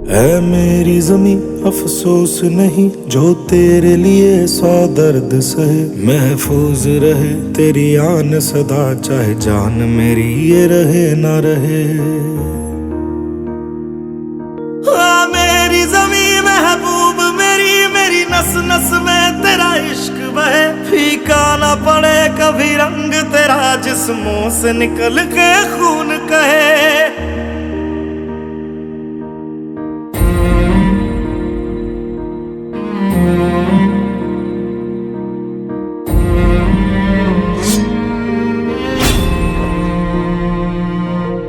ऐ मेरी ज़मीं अफसोस नहीं जो तेरे लिए 100 दर्द सहे। महफूज रहे तेरी आन सदा, चाहे जान मेरी ये रहे ना रहे। मेरी ज़मीं महबूब मेरी, मेरी नस नस में तेरा इश्क बहे। फीका ना पड़े कभी रंग तेरा, जिस्मों से निकल के खून कहे।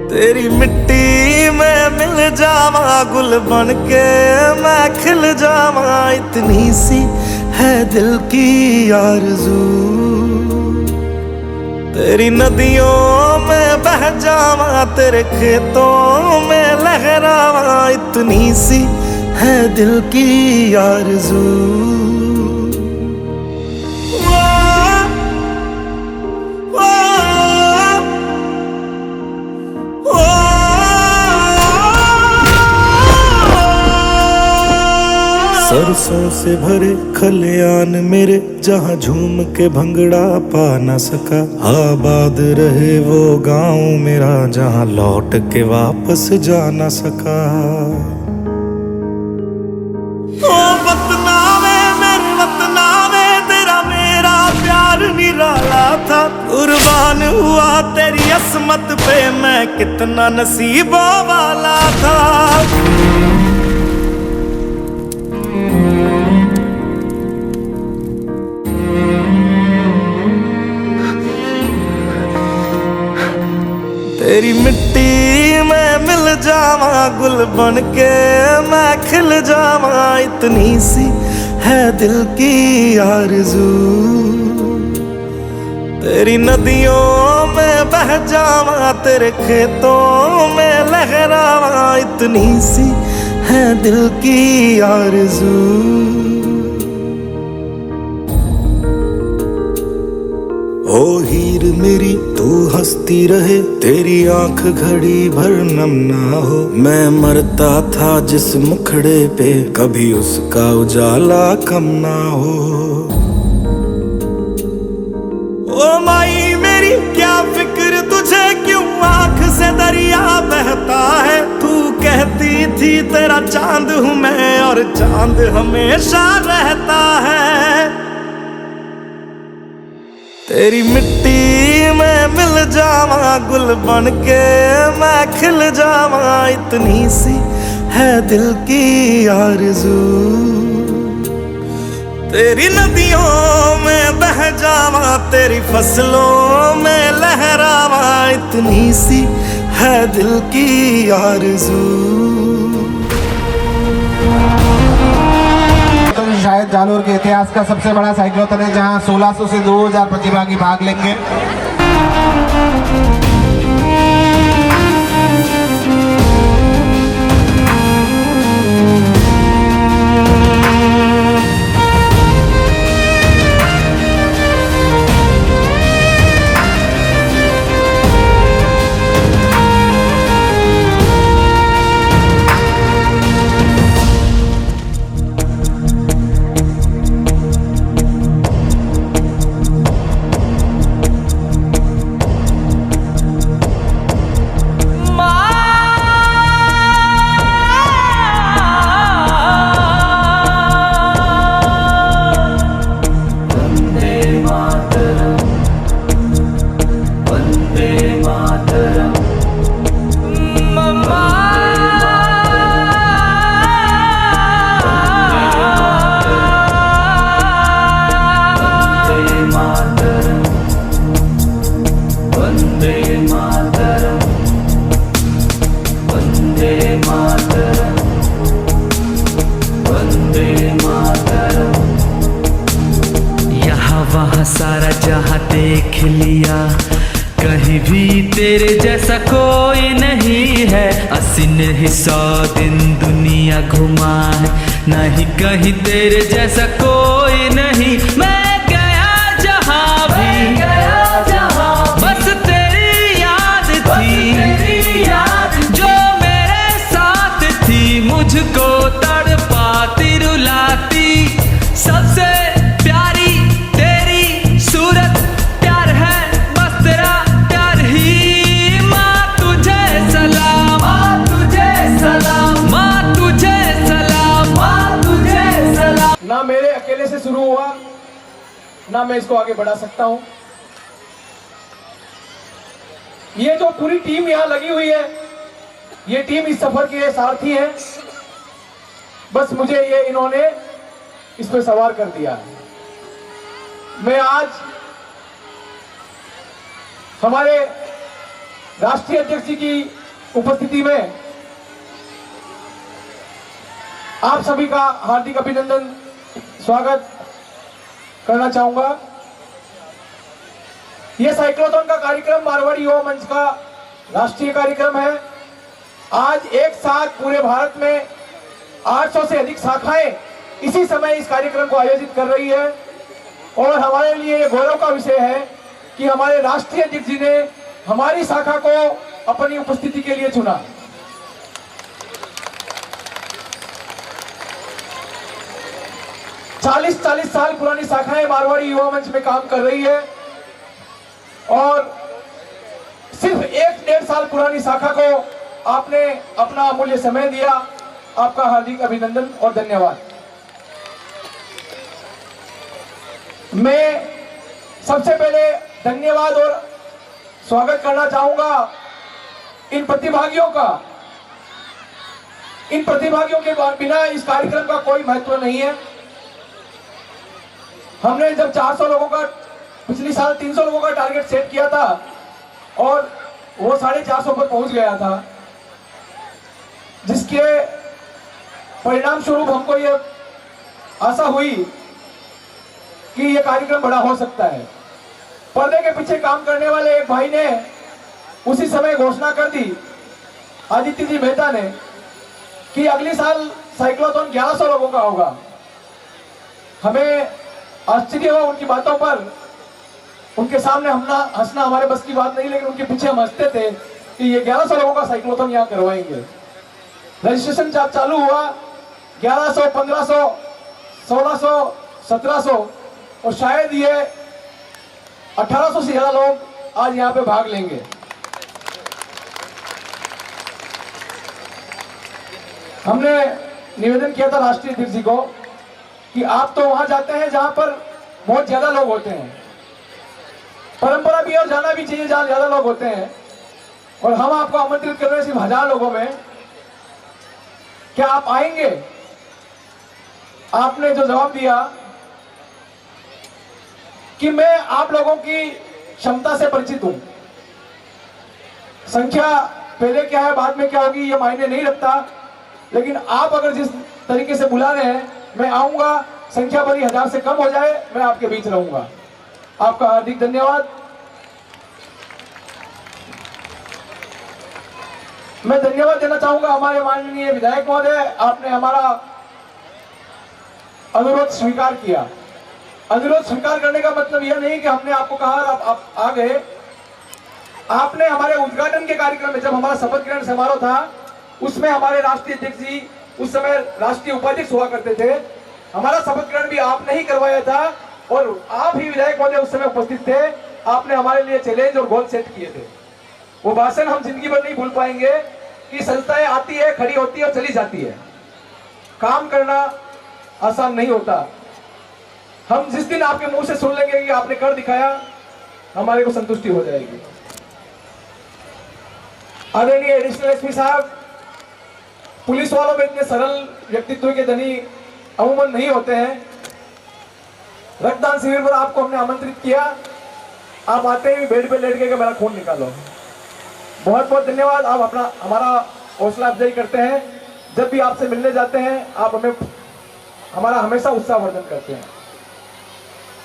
तेरी मिट्टी में मिल जावा, गुल बन के मैं खिल जावा। इतनी सी है दिल की आरज़ू, तेरी नदियों में बह जावा, तेरे खेतों में लहरावा। इतनी सी है दिल की आरज़ू। सरसों से भरे खलियान मेरे, जहाँ झूम के भंगड़ा पा न सका। आबाद रहे वो गांव मेरा, जहाँ लौट के वापस जा न सका। ओ वतना में मेरे वतना में, तेरा मेरा प्यार निराला था। कुर्बान हुआ तेरी असमत पे, मैं कितना नसीबों वाला था। तेरी मिट्टी में मिल जावा, गुल बन के मैं खिल जावा। इतनी सी है दिल की आरज़ू, तेरी नदियों में बह जावा, तेरे खेतों में लहरावा। इतनी सी है दिल की आरज़ू। ओ हीर मेरी तू हंसती रहे, तेरी आंख घड़ी भर नम ना हो। मैं मरता था जिस मुखड़े पे, कभी उसका उजाला कम ना हो। ओ माई मेरी क्या फिक्र तुझे, क्यों आंख से दरिया बहता है। तू कहती थी तेरा चांद हूँ मैं, और चांद हमेशा रहता है। तेरी मिट्टी में मिल जावा, गुल बन के मैं खिल जावा। इतनी सी है दिल की आरज़ू, तेरी नदियों में बह जावा, तेरी फसलों में लहरावा। इतनी सी है दिल की आरज़ू। शायद जालोर के इतिहास का सबसे बड़ा साइक्लोथॉन है, जहां 1600 से 2000 प्रतिभागी भाग लेंगे। सारा जहां देख लिया, कहीं भी तेरे जैसा कोई नहीं है। 80-100 दिन दुनिया घुमा है, नहीं कहीं तेरे जैसा कोई नहीं। मैं गया जहां भी, बस तेरी याद थी, जो मेरे साथ थी। मुझ मुझको तड़पाती रुलाती, सबसे प्यारी तेरी सूरत, प्यार है बस तेरा प्यार ही। माँ तुझे सलाम, माँ तुझे सलाम, माँ तुझे सलाम, माँ तुझे सलाम। ना मेरे अकेले से शुरू हुआ, ना मैं इसको आगे बढ़ा सकता हूं। ये जो पूरी टीम यहां लगी हुई है, ये टीम इस सफर के सारथी है। बस मुझे ये इन्होंने इस पे सवार कर दिया। मैं आज हमारे राष्ट्रीय अध्यक्ष जी की उपस्थिति में आप सभी का हार्दिक अभिनंदन स्वागत करना चाहूंगा। यह साइक्लोथॉन का कार्यक्रम मारवाड़ी युवा मंच का राष्ट्रीय कार्यक्रम है। आज एक साथ पूरे भारत में 800 से अधिक शाखाएं इसी समय इस कार्यक्रम को आयोजित कर रही है और हमारे लिए ये गौरव का विषय है कि हमारे राष्ट्रीय अध्यक्ष जी ने हमारी शाखा को अपनी उपस्थिति के लिए चुना। चालीस साल पुरानी शाखाएं मारवाड़ी युवा मंच में काम कर रही है और सिर्फ 1-1.5 साल पुरानी शाखा को आपने अपना अमूल्य समय दिया। आपका हार्दिक अभिनंदन और धन्यवाद। मैं सबसे पहले धन्यवाद और स्वागत करना चाहूंगा इन प्रतिभागियों का। इन प्रतिभागियों के बिना इस कार्यक्रम का कोई महत्व नहीं है। हमने जब 400 लोगों का पिछली साल 300 लोगों का टारगेट सेट किया था और वो 450 पर पहुंच गया था, जिसके परिणाम स्वरूप हमको ये आशा हुई कि ये कार्यक्रम बड़ा हो सकता है। पर्दे के पीछे काम करने वाले एक भाई ने उसी समय घोषणा कर दी, आदित्य जी मेहता ने, कि अगली साल साइक्लोथॉन 1100 लोगों का होगा। हमें आश्चर्य हुआ उनकी बातों पर। उनके सामने हंसना हमारे बस की बात नहीं, लेकिन उनके पीछे हम हंसते थे कि ये 1100 लोगों का साइक्लोथॉन यहाँ करवाएंगे। रजिस्ट्रेशन जब चालू हुआ 1100, 1500, 1600, 1700 और शायद ये 1800 से ज्यादा लोग आज यहाँ पे भाग लेंगे। हमने निवेदन किया था राष्ट्रीय अध्यक्ष जी को कि आप तो वहां जाते हैं जहां पर बहुत ज्यादा लोग होते हैं, परंपरा भी और जाना भी चाहिए जहां ज्यादा लोग होते हैं, और हम आपको आमंत्रित कर रहे हैं सिर्फ 1000 लोगों में। क्या आप आएंगे? आपने जो जवाब दिया कि मैं आप लोगों की क्षमता से परिचित हूं, संख्या पहले क्या है बाद में क्या होगी ये मायने नहीं रखता, लेकिन आप अगर जिस तरीके से बुला रहे हैं मैं आऊंगा, संख्या भरी 1000 से कम हो जाए, मैं आपके बीच रहूंगा। आपका हार्दिक धन्यवाद। मैं धन्यवाद देना चाहूंगा हमारे माननीय विधायक महोदय, आपने हमारा अनुरोध स्वीकार किया। अनुरोध स्वीकार करने का मतलब यह नहीं कि हमने आपको कहा आप आ गए। आपने हमारे उद्घाटन के कार्यक्रम में, जब हमारा शपथ ग्रहण समारोह था, उसमें हमारे राष्ट्रीय अध्यक्ष जी उस समय राष्ट्रीय उपाध्यक्ष हुआ करते थे, हमारा शपथ ग्रहण भी आपने ही करवाया था और आप ही विधायक महोदय उस समय उपस्थित थे। आपने हमारे लिए चैलेंज और गोल सेट किए थे। वो भाषण हम जिंदगी भर नहीं भूल पाएंगे कि संस्थाएं आती है, खड़ी होती है और चली जाती है। काम करना आसान नहीं होता। हम जिस दिन आपके मुंह से सुन लेंगे कि आपने कर दिखाया, हमारे को संतुष्टि हो जाएगी। आदरणीय एडिशनल एसपी साहब, पुलिस वालों में इतने सरल व्यक्तित्व के धनी अमूमन नहीं होते हैं। रक्तदान शिविर पर आपको हमने आमंत्रित किया, आप आते ही बेड पे लेट के मेरा खून निकालो। बहुत बहुत धन्यवाद। आप अपना हमारा हौसला अफजाई करते हैं। जब भी आपसे मिलने जाते हैं आप हमारा हमेशा उत्साहवर्धन करते हैं।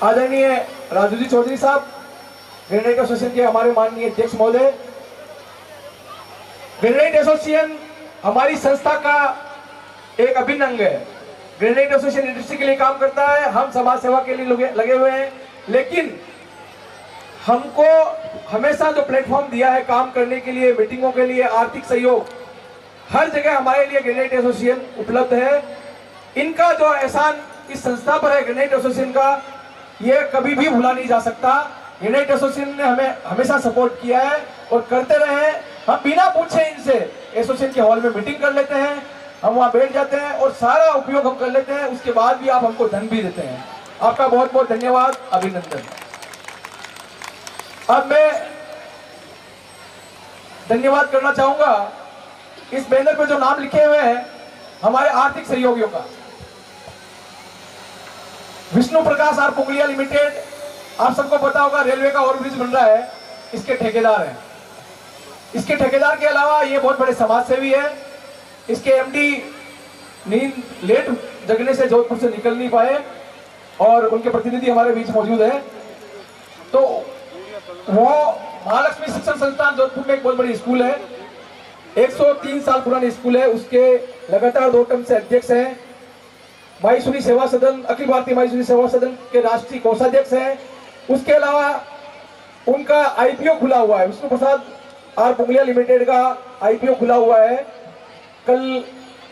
आदरणीय राजू जी चौधरी साहब, ग्रेनाइट एसोसिएशन के हमारे माननीय अध्यक्ष महोदय। ग्रेनाइट एसोसिएशन हमारी संस्था का एक अभिन्न अंग है। ग्रेनाइट एसोसिएशन इंडस्ट्री के लिए काम करता है, हम समाज सेवा के लिए लगे हुए हैं, लेकिन हमको हमेशा जो प्लेटफॉर्म दिया है काम करने के लिए, मीटिंगों के लिए, आर्थिक सहयोग, हर जगह हमारे लिए ग्रेनाइट एसोसिएशन उपलब्ध है। इनका जो एहसान इस संस्था पर है ग्रेनाइट एसोसिएशन का, ये कभी भी भूला नहीं जा सकता। ग्रेनाइट एसोसिएशन ने हमें हमेशा सपोर्ट किया है और करते रहे। हम बिना पूछे इनसे एसोसिएशन के हॉल में मीटिंग कर लेते हैं, हम वहाँ बैठ जाते हैं और सारा उपयोग हम कर लेते हैं। उसके बाद भी आप हमको धन भी देते हैं। आपका बहुत बहुत धन्यवाद, अभिनंदन। अब मैं धन्यवाद करना चाहूंगा इस बैनर पे जो नाम लिखे हुए हैं हमारे आर्थिक सहयोगियों का। विष्णु प्रकाश आर पुंगलिया लिमिटेड, आप सबको पता होगा रेलवे का ओवरब्रिज बन रहा है, इसके ठेकेदार हैं। इसके ठेकेदार के अलावा ये बहुत बड़े समाज सेवी है। इसके एमडी नींद लेट जगने से जोधपुर से निकल नहीं पाए और उनके प्रतिनिधि हमारे बीच मौजूद है। तो वो महालक्ष्मी शिक्षण संस्थान जोधपुर में एक बहुत बड़ी स्कूल है, 103 साल पुरानी स्कूल है। उसके लगातार 2 टर्म से अध्यक्ष हैं। माहेश्वरी सेवा सदन, अखिल भारतीय माहेश्वरी सेवा सदन के राष्ट्रीय कोषाध्यक्ष हैं। उसके अलावा उनका आईपीओ खुला हुआ है, विष्णु प्रसाद आर पुंगलिया लिमिटेड का आईपीओ खुला हुआ है, कल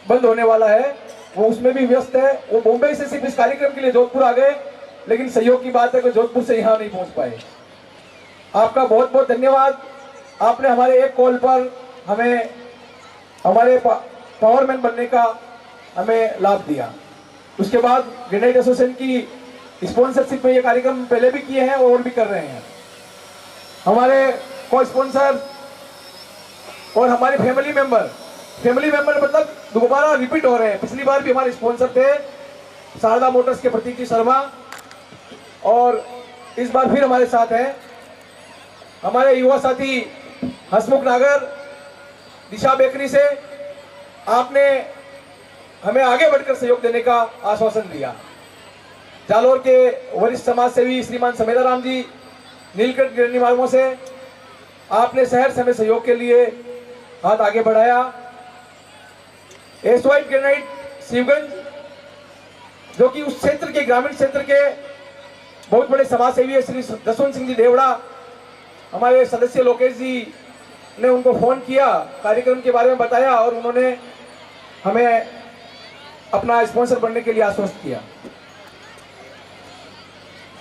बंद होने वाला है, वो उसमें भी व्यस्त है। वो बॉम्बे से सिर्फ इस कार्यक्रम के लिए जोधपुर आ गए, लेकिन सहयोग की बात है कि जोधपुर से यहाँ नहीं पहुंच पाए। आपका बहुत बहुत धन्यवाद। आपने हमारे एक कॉल पर हमें हमारे पावरमैन बनने का हमें लाभ दिया। उसके बाद ग्रेनाइट एसोसिएशन की स्पॉन्सरशिप में ये कार्यक्रम पहले भी किए हैं और भी कर रहे हैं। हमारे को स्पॉन्सर और हमारे फैमिली मेंबर मतलब दोबारा रिपीट हो रहे हैं। पिछली बार भी हमारे स्पॉन्सर थे शारदा मोटर्स के प्रतीक शर्मा, और इस बार फिर हमारे साथ हैं हमारे युवा साथी हसमुख नागर, दिशा बेकरी से। आपने हमें आगे बढ़कर सहयोग देने का आश्वासन दिया। जालोर के वरिष्ठ समाज सेवी श्रीमान समेधा राम जी, नीलकंठ गिरनी मार्गों से आपने शहर से हमें सहयोग के लिए हाथ आगे बढ़ाया। एस वाइट ग्रेनाइट शिवगंज, जो कि उस क्षेत्र के ग्रामीण क्षेत्र के बहुत बड़े समाज सेवी है, श्री जसवंत सिंह जी देवड़ा, हमारे सदस्य लोकेश जी ने उनको फोन किया, कार्यक्रम के बारे में बताया और उन्होंने हमें अपना स्पॉन्सर बनने के लिए आश्वस्त किया।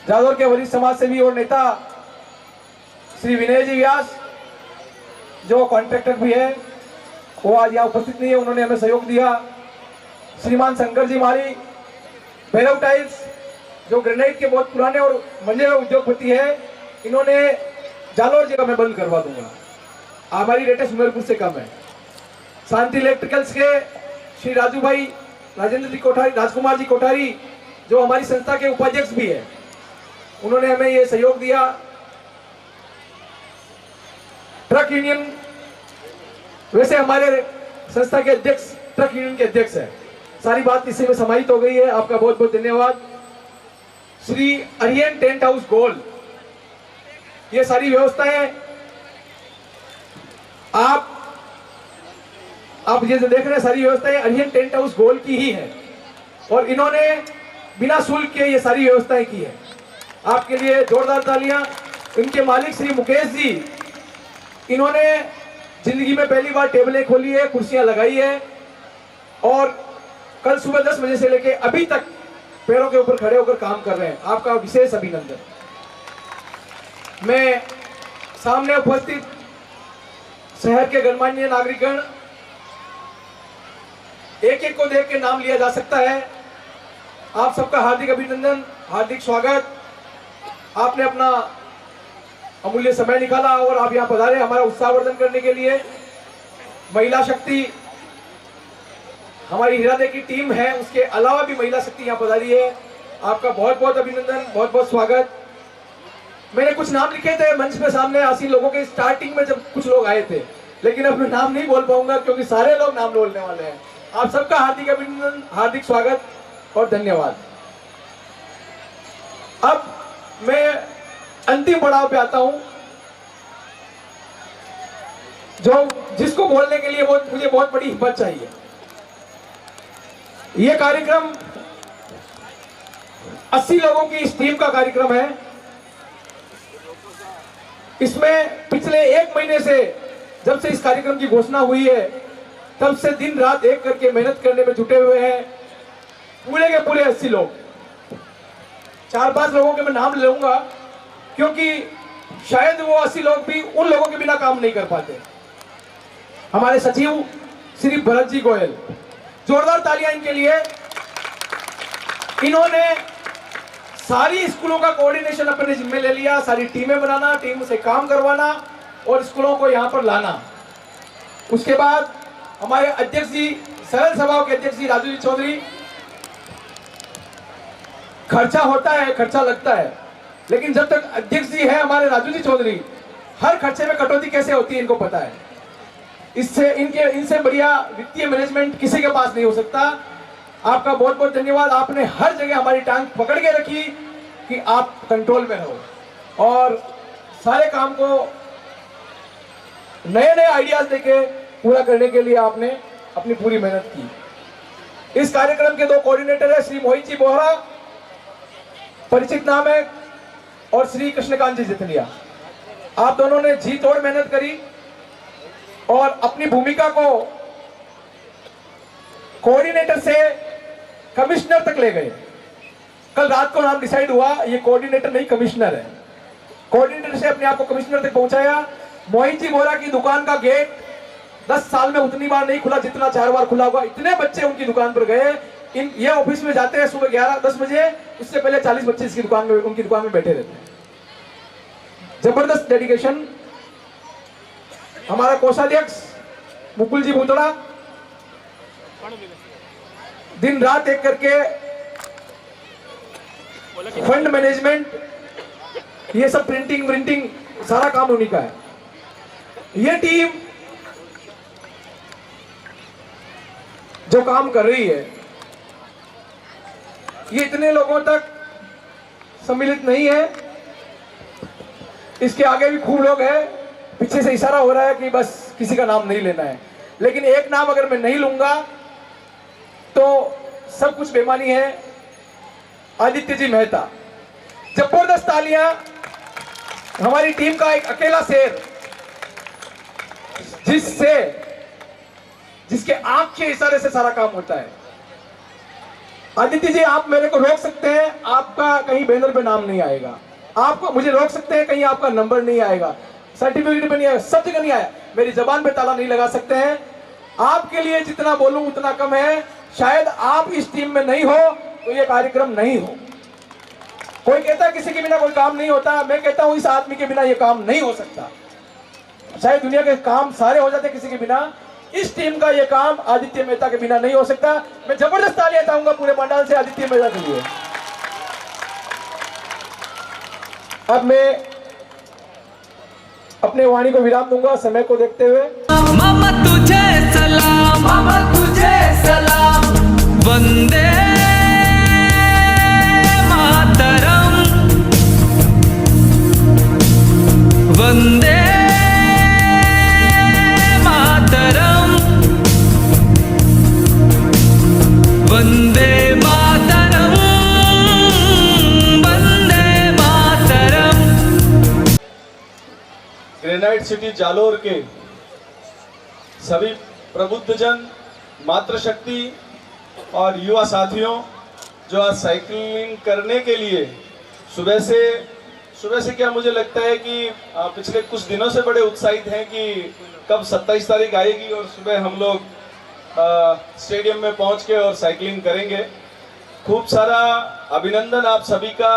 जादौर के वरिष्ठ समाज सेवी और नेता श्री विनय जी व्यास, जो कॉन्ट्रैक्टर भी है, वो आज यहाँ उपस्थित नहीं है, उन्होंने हमें सहयोग दिया। श्रीमान शंकर जी माली, भैरव टाइल्स, जो ग्रेनाइट के बहुत पुराने और मंजे हुए उद्योगपति है, इन्होंने जालोर जगह में बंद करवा दूंगा, हमारी रेटें सुमेरपुर से कम है। शांति इलेक्ट्रिकल्स के श्री राजू भाई, राजेंद्र जी कोठारी, राजकुमार जी कोठारी, जो हमारी संस्था के उपाध्यक्ष भी है, उन्होंने हमें ये सहयोग दिया। ट्रक यूनियन, वैसे हमारे संस्था के अध्यक्ष ट्रक यूनियन के अध्यक्ष है। सारी बात इसी में समाहित हो गई है। आपका बहुत बहुत धन्यवाद। Shri Arian tent house gold, ये सारी व्यवस्थाएं आप ये जो देख रहे हैं, सारी व्यवस्थाएं अरियन टेंट हाउस गोल्ड की ही है और इन्होंने बिना शुल्क के ये सारी व्यवस्थाएं की है। आपके लिए जोरदार तालियां। इनके मालिक श्री मुकेश जी, इन्होंने जिंदगी में पहली बार टेबलें खोली है, कुर्सियां लगाई है और कल सुबह 10 बजे से लेकर अभी तक पैरों के ऊपर खड़े होकर काम कर रहे हैं। आपका विशेष अभिनंदन। मैं सामने उपस्थित शहर के गणमान्य नागरिकगण, एक एक को देख के नाम लिया जा सकता है। आप सबका हार्दिक अभिनंदन, हार्दिक स्वागत। आपने अपना अमूल्य समय निकाला और आप यहाँ पधारे हमारा उत्साहवर्धन करने के लिए। महिला शक्ति, हमारी हीरादे की टीम है, उसके अलावा भी महिला शक्ति यहाँ पधारी है। आपका बहुत बहुत अभिनंदन, बहुत बहुत स्वागत। मैंने कुछ नाम लिखे थे मंच पे सामने आसीन लोगों के, स्टार्टिंग में जब कुछ लोग आए थे, लेकिन अपने नाम नहीं बोल पाऊंगा क्योंकि सारे लोग नाम बोलने वाले हैं। आप सबका हार्दिक अभिनंदन, हार्दिक स्वागत और धन्यवाद। अब मैं अंतिम पड़ाव पे आता हूं, जिसको बोलने के लिए मुझे बहुत बड़ी हिम्मत चाहिए। यह कार्यक्रम 80 लोगों की इस टीम का कार्यक्रम है। इसमें पिछले 1 महीने से, जब से इस कार्यक्रम की घोषणा हुई है, तब से दिन रात एक करके मेहनत करने में जुटे हुए हैं पूरे के पूरे 80 लोग। 4-5 लोगों के मैं नाम लूंगा क्योंकि शायद वो 80 लोग भी उन लोगों के बिना काम नहीं कर पाते। हमारे सचिव श्री भरत जी गोयल, जोरदार तालियां इनके लिए। इन्होंने सारी स्कूलों का कोऑर्डिनेशन अपने जिम्मे ले लिया, सारी टीमें बनाना, टीम से काम करवाना और स्कूलों को यहां पर लाना। उसके बाद हमारे अध्यक्ष जी, सरल सभाओं के अध्यक्ष जी राजू जी चौधरी, खर्चा होता है, खर्चा लगता है, लेकिन जब तक अध्यक्ष जी है हमारे राजू जी चौधरी, हर खर्चे में कटौती कैसे होती है इनको पता है। इनसे बढ़िया वित्तीय मैनेजमेंट किसी के पास नहीं हो सकता। आपका बहुत बहुत धन्यवाद। आपने हर जगह हमारी टांग पकड़ के रखी कि आप कंट्रोल में रहो और सारे काम को नए नए आइडियाज देके पूरा करने के लिए आपने अपनी पूरी मेहनत की। इस कार्यक्रम के 2 कोऑर्डिनेटर है श्री मोहित जी बोहरा, परिचित नाम है, और श्री कृष्णकांत जी जितलिया। आप दोनों ने जी तोड़ मेहनत करी और अपनी भूमिका को कोऑर्डिनेटर से कमिश्नर तक ले गए। कल रात को नाम डिसाइड हुआ, ये कोऑर्डिनेटर नहीं कमिश्नर है। कोऑर्डिनेटर से अपने आप को कमिश्नर तक पहुंचाया। मोहित जी बोरा की दुकान का गेट 10 साल में उतनी बार नहीं खुला जितना 4 बार खुला हुआ। इतने बच्चे उनकी दुकान पर गए। ये ऑफिस में जाते हैं सुबह 11-10 बजे, उससे पहले 40 बच्चे इसकी दुकान में, उनकी दुकान में बैठे रहते हैं। जबरदस्त डेडिकेशन। हमारा कोषाध्यक्ष मुकुल जी भूतड़ा दिन रात एक करके फंड मैनेजमेंट, ये सब प्रिंटिंग सारा काम उन्हीं का है। ये टीम जो काम कर रही है ये इतने लोगों तक सम्मिलित नहीं है, इसके आगे भी खूब लोग हैं। पीछे से इशारा हो रहा है कि बस किसी का नाम नहीं लेना है, लेकिन एक नाम अगर मैं नहीं लूंगा तो सब कुछ बेमानी है। आदित्य जी मेहता। जबरदस्त तालियां। हमारी टीम का एक अकेला शेर, जिसके आंख के इशारे से सारा काम होता है। आदित्य जी, आप मेरे को रोक सकते हैं, आपका कहीं बैनर पे नाम नहीं आएगा। आपको मुझे रोक सकते हैं, कहीं आपका नंबर नहीं आएगा, सर्टिफिकेट पे नहीं आएगा, सब जगह नहीं आया। मेरी जबान पे ताला नहीं लगा सकते हैं। आपके लिए जितना बोलूं उतना कम है। शायद आप इस टीम में नहीं हो तो ये कार्यक्रम नहीं हो। कोई कहता है किसी के बिना कोई काम नहीं होता, मैं कहता हूं इस आदमी के बिना ये काम नहीं हो सकता। शायद दुनिया के काम सारे हो जाते किसी के बिना, इस टीम का ये काम आदित्य मेहता के बिना नहीं हो सकता। मैं जबरदस्त तालियां चाहूंगा पूरे मंडल से आदित्य मेहता के लिए। अब मैं अपने वाणी को विराम दूंगा समय को देखते हुए। मामा तुझे सलाम, मामा तुझे सलाम, वंदे मातरम, वंदे मातरम, वंदे मातरम, वंदे मातरम। ग्रेनाइट सिटी जालोर के सभी प्रबुद्धजन, मातृशक्ति और युवा साथियों जो आज साइकिलिंग करने के लिए सुबह से क्या मुझे लगता है कि पिछले कुछ दिनों से बड़े उत्साहित हैं कि कब 27 तारीख आएगी और सुबह हम लोग स्टेडियम में पहुंच के और साइकिलिंग करेंगे। खूब सारा अभिनंदन आप सभी का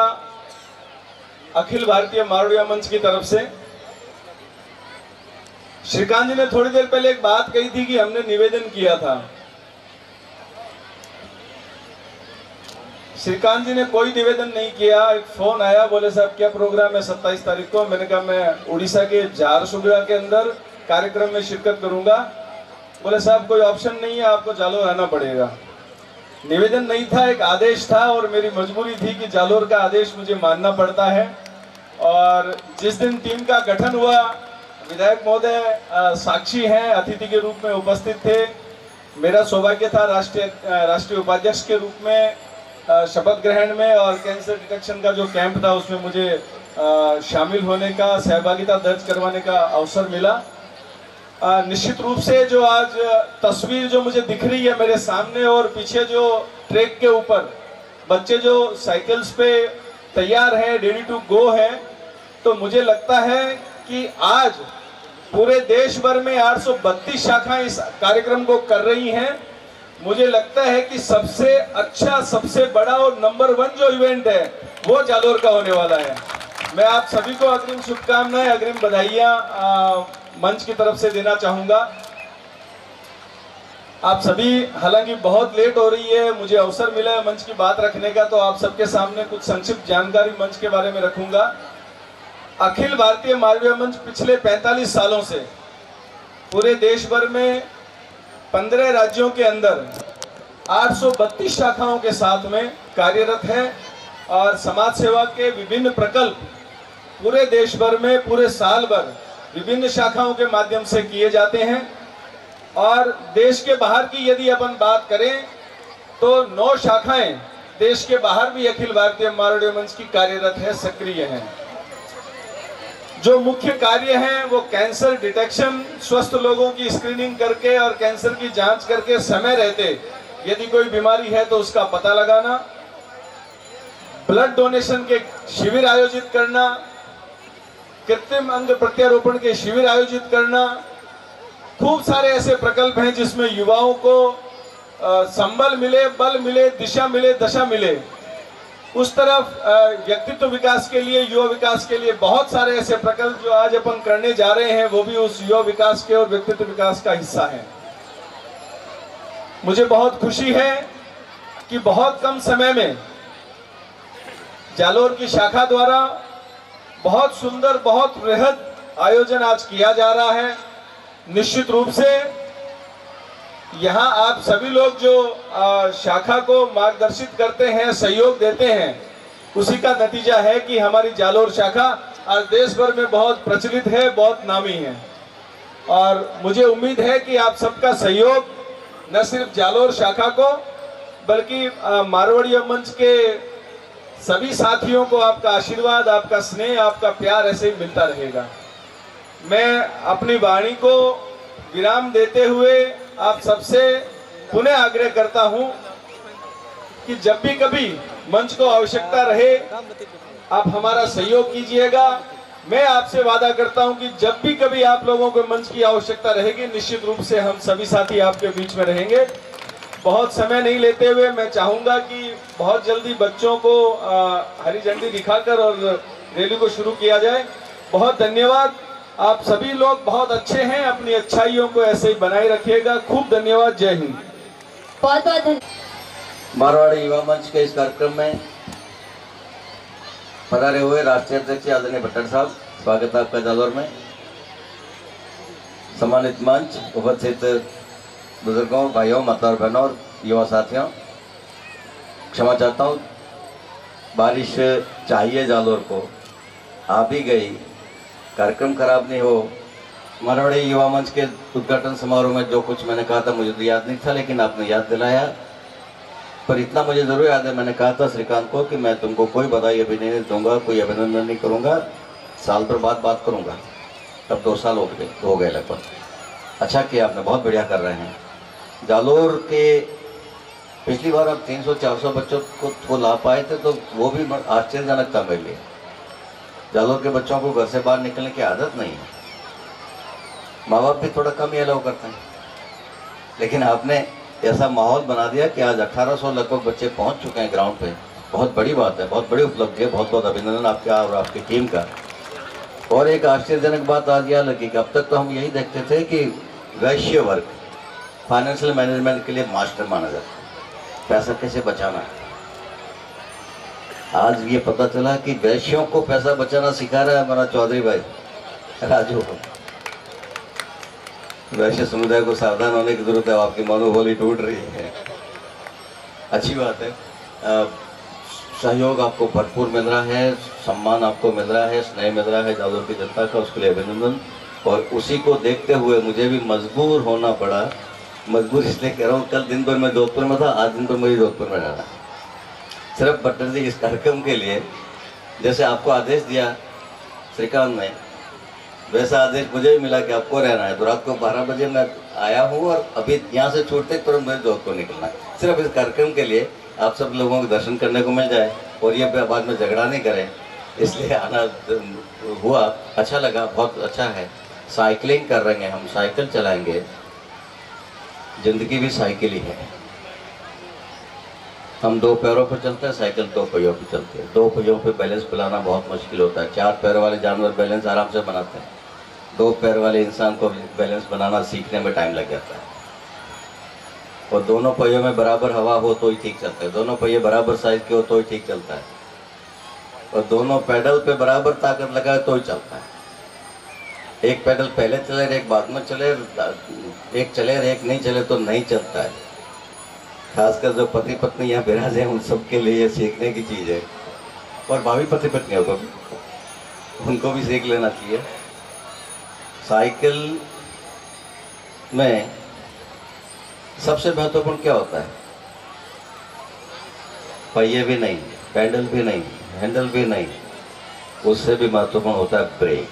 अखिल भारतीय मारवाड़ी मंच की तरफ से। श्रीकांत जी ने थोड़ी देर पहले एक बात कही थी कि हमने निवेदन किया था। श्रीकांत जी ने कोई निवेदन नहीं किया। एक फोन आया, बोले साहब क्या प्रोग्राम है 27 तारीख को। मैंने कहा मैं उड़ीसा के झारसुगुड़ा के अंदर कार्यक्रम में शिरकत करूंगा। बोले साहब कोई ऑप्शन नहीं है, आपको जालोर आना पड़ेगा। निवेदन नहीं था, एक आदेश था और मेरी मजबूरी थी कि जालोर का आदेश मुझे मानना पड़ता है। और जिस दिन टीम का गठन हुआ, विधायक महोदय साक्षी हैं, अतिथि के रूप में उपस्थित थे। मेरा सौभाग्य था राष्ट्रीय उपाध्यक्ष के रूप में शपथ ग्रहण में और कैंसर डिटेक्शन का जो कैंप था उसमें मुझे शामिल होने का, सहभागिता दर्ज करवाने का अवसर मिला। निश्चित रूप से जो आज तस्वीर जो मुझे दिख रही है मेरे सामने और पीछे जो ट्रैक के ऊपर बच्चे जो साइकिल्स पे तैयार हैं, रेडी टू गो हैं, तो मुझे लगता है कि आज पूरे देश भर में 832 शाखाएं इस कार्यक्रम को कर रही हैं। मुझे लगता है कि सबसे अच्छा, सबसे बड़ा और नंबर 1 जो इवेंट है वो जालोर का होने वाला है। मैं आप सभी को अग्रिम शुभकामनाएं, अग्रिम बधाइयां मंच की तरफ से देना चाहूंगा। आप सभी, हालांकि बहुत लेट हो रही है, मुझे अवसर मिला है मंच की बात रखने का, तो आप सबके सामने कुछ संक्षिप्त जानकारी मंच के बारे में रखूंगा। अखिल भारतीय मालवीय मंच पिछले 45 सालों से पूरे देश भर में 15 राज्यों के अंदर 832 शाखाओं के साथ में कार्यरत है और समाज सेवा के विभिन्न प्रकल्प पूरे देश भर में पूरे साल भर विभिन्न शाखाओं के माध्यम से किए जाते हैं। और देश के बाहर की यदि अपन बात करें तो 9 शाखाएं देश के बाहर भी अखिल भारतीय मारवाड़ी मंच की कार्यरत है, सक्रिय हैं। जो मुख्य कार्य हैं वो कैंसर डिटेक्शन, स्वस्थ लोगों की स्क्रीनिंग करके और कैंसर की जांच करके समय रहते यदि कोई बीमारी है तो उसका पता लगाना, ब्लड डोनेशन के शिविर आयोजित करना, कृत्रिम अंग प्रत्यारोपण के शिविर आयोजित करना, खूब सारे ऐसे प्रकल्प हैं जिसमें युवाओं को संबल मिले, बल मिले, दिशा मिले, दशा मिले। उस तरफ व्यक्तित्व विकास के लिए, युवा विकास के लिए बहुत सारे ऐसे प्रकल्प जो आज अपन करने जा रहे हैं वो भी उस युवा विकास के और व्यक्तित्व विकास का हिस्सा है। मुझे बहुत खुशी है कि बहुत कम समय में जालोर की शाखा द्वारा बहुत सुंदर, बहुत वृहद आयोजन आज किया जा रहा है। निश्चित रूप से यहाँ आप सभी लोग जो शाखा को मार्गदर्शित करते हैं, सहयोग देते हैं, उसी का नतीजा है कि हमारी जालोर शाखा आज देश भर में बहुत प्रचलित है, बहुत नामी है। और मुझे उम्मीद है कि आप सबका सहयोग न सिर्फ जालोर शाखा को बल्कि मारवाड़ी मंच के सभी साथियों को आपका आशीर्वाद, आपका स्नेह, आपका प्यार ऐसे ही मिलता रहेगा। मैं अपनी वाणी को विराम देते हुए आप सबसे पुनः आग्रह करता हूं कि जब भी कभी मंच को आवश्यकता रहे आप हमारा सहयोग कीजिएगा। मैं आपसे वादा करता हूं कि जब भी कभी आप लोगों को मंच की आवश्यकता रहेगी निश्चित रूप से हम सभी साथी आपके बीच में रहेंगे। बहुत समय नहीं लेते हुए मैं चाहूंगा कि बहुत जल्दी बच्चों को हरी झंडी दिखाकर और रैली को शुरू किया जाए। बहुत धन्यवाद। आप सभी लोग बहुत अच्छे हैं, अपनी अच्छाइयों को ऐसे ही बनाए रखिएगा। खूब धन्यवाद। जय हिंद। बहुत बहुत धन्यवाद। मारवाड़ी युवा मंच के इस कार्यक्रम में पधारे हुए राष्ट्रीय अध्यक्ष आदरणीय भट्टर साहब, स्वागत है आपका जालोर में। सम्मानित मंच, उपस्थित बुजुर्गों, भाइयों, माता और बहनों और युवा साथियों, क्षमा चाहता हूँ, बारिश चाहिए जालोर को, आ भी गई, कार्यक्रम खराब नहीं हो। मारवाड़ी युवा मंच के उद्घाटन समारोह में जो कुछ मैंने कहा था मुझे तो याद नहीं था, लेकिन आपने याद दिलाया। पर इतना मुझे जरूर याद है, मैंने कहा था श्रीकांत को कि मैं तुमको कोई बधाई अभी नहीं दूंगा, कोई अभिनंदन नहीं करूंगा, साल भर बाद बात करूंगा। तब 2 साल हो गए लगभग। अच्छा किया आपने, बहुत बढ़िया कर रहे हैं। जालोर के पिछली बार अब 300-400 बच्चों को ला पाए थे, तो वो भी आश्चर्यजनक था मेरे लिए। जालोर के बच्चों को घर से बाहर निकलने की आदत नहीं है, माँ बाप भी थोड़ा कम ही अलाउ करते हैं, लेकिन आपने ऐसा माहौल बना दिया कि आज 1800 लगभग बच्चे पहुंच चुके हैं ग्राउंड पे। बहुत बड़ी बात है, बहुत बड़ी उपलब्धि है। बहुत बहुत अभिनंदन आपका और आपकी टीम का। और एक आश्चर्यजनक बात आज यह लगी कि अब तक तो हम यही देखते थे कि वैश्य वर्ग फाइनेंशियल मैनेजमेंट के लिए मास्टर माना जाता है, पैसा कैसे बचाना है। आज ये पता चला कि वैश्यों को पैसा बचाना सिखा रहा है हमारा चौधरी भाई राजू। वैश्य समुदाय को सावधान होने की जरूरत है, आपकी मनोबली टूट रही है। अच्छी बात है। सहयोग आपको भरपूर मिल रहा है, सम्मान आपको मिल रहा है, स्नेह मिल रहा है जालोर की जनता का, उसके लिए अभिनंदन। और उसी को देखते हुए मुझे भी मजबूर होना पड़ा। मजबूर इसलिए कह रहा हूँ, कल दिन भर मैं जोधपुर में था, आज दिन भर मुझे जोधपुर में रहना, सिर्फ भट्टर जी इस कार्यक्रम के लिए। जैसे आपको आदेश दिया श्रीकांत ने वैसा आदेश मुझे भी मिला कि आपको रहना है, तो रात को 12 बजे मैं आया हूँ और अभी यहाँ से छूटते तुरंत मुझे जोधपुर को निकलना है, सिर्फ इस कार्यक्रम के लिए आप सब लोगों को दर्शन करने को मिल जाए और ये बाद में झगड़ा नहीं करें, इसलिए आना हुआ। अच्छा लगा, बहुत अच्छा है। साइकिलिंग कर रहे हैं हम, साइकिल चलाएंगे, जिंदगी भी साइकिल ही है। हम 2 पैरों पर चलते हैं, साइकिल 2 पहियों पर चलते हैं। 2 पहियों पे बैलेंस बनाना बहुत मुश्किल होता है। 4 पैरों वाले जानवर बैलेंस आराम से बनाते हैं, 2 पैर वाले इंसान को बैलेंस बनाना सीखने में टाइम लग जाता है। और दोनों पहियों में बराबर हवा हो तो ही ठीक चलता है, दोनों पहिए बराबर साइज के हो तो ही ठीक चलता है, और दोनों पैडल पे बराबर ताकत लगाए तो ही चलता है। एक पैडल पहले चले, एक बाद में चले, एक चले एक नहीं चले तो नहीं चलता है। खासकर जो पति पत्नी यहाँ विराजे हैं उन सबके लिए ये सीखने की चीज़ है, और भावी पति पत्नियों को भी, उनको भी सीख लेना चाहिए। साइकिल में सबसे महत्वपूर्ण क्या होता है? पहिए भी नहीं, पैडल भी नहीं, हैंडल भी नहीं, उससे भी महत्वपूर्ण होता है ब्रेक।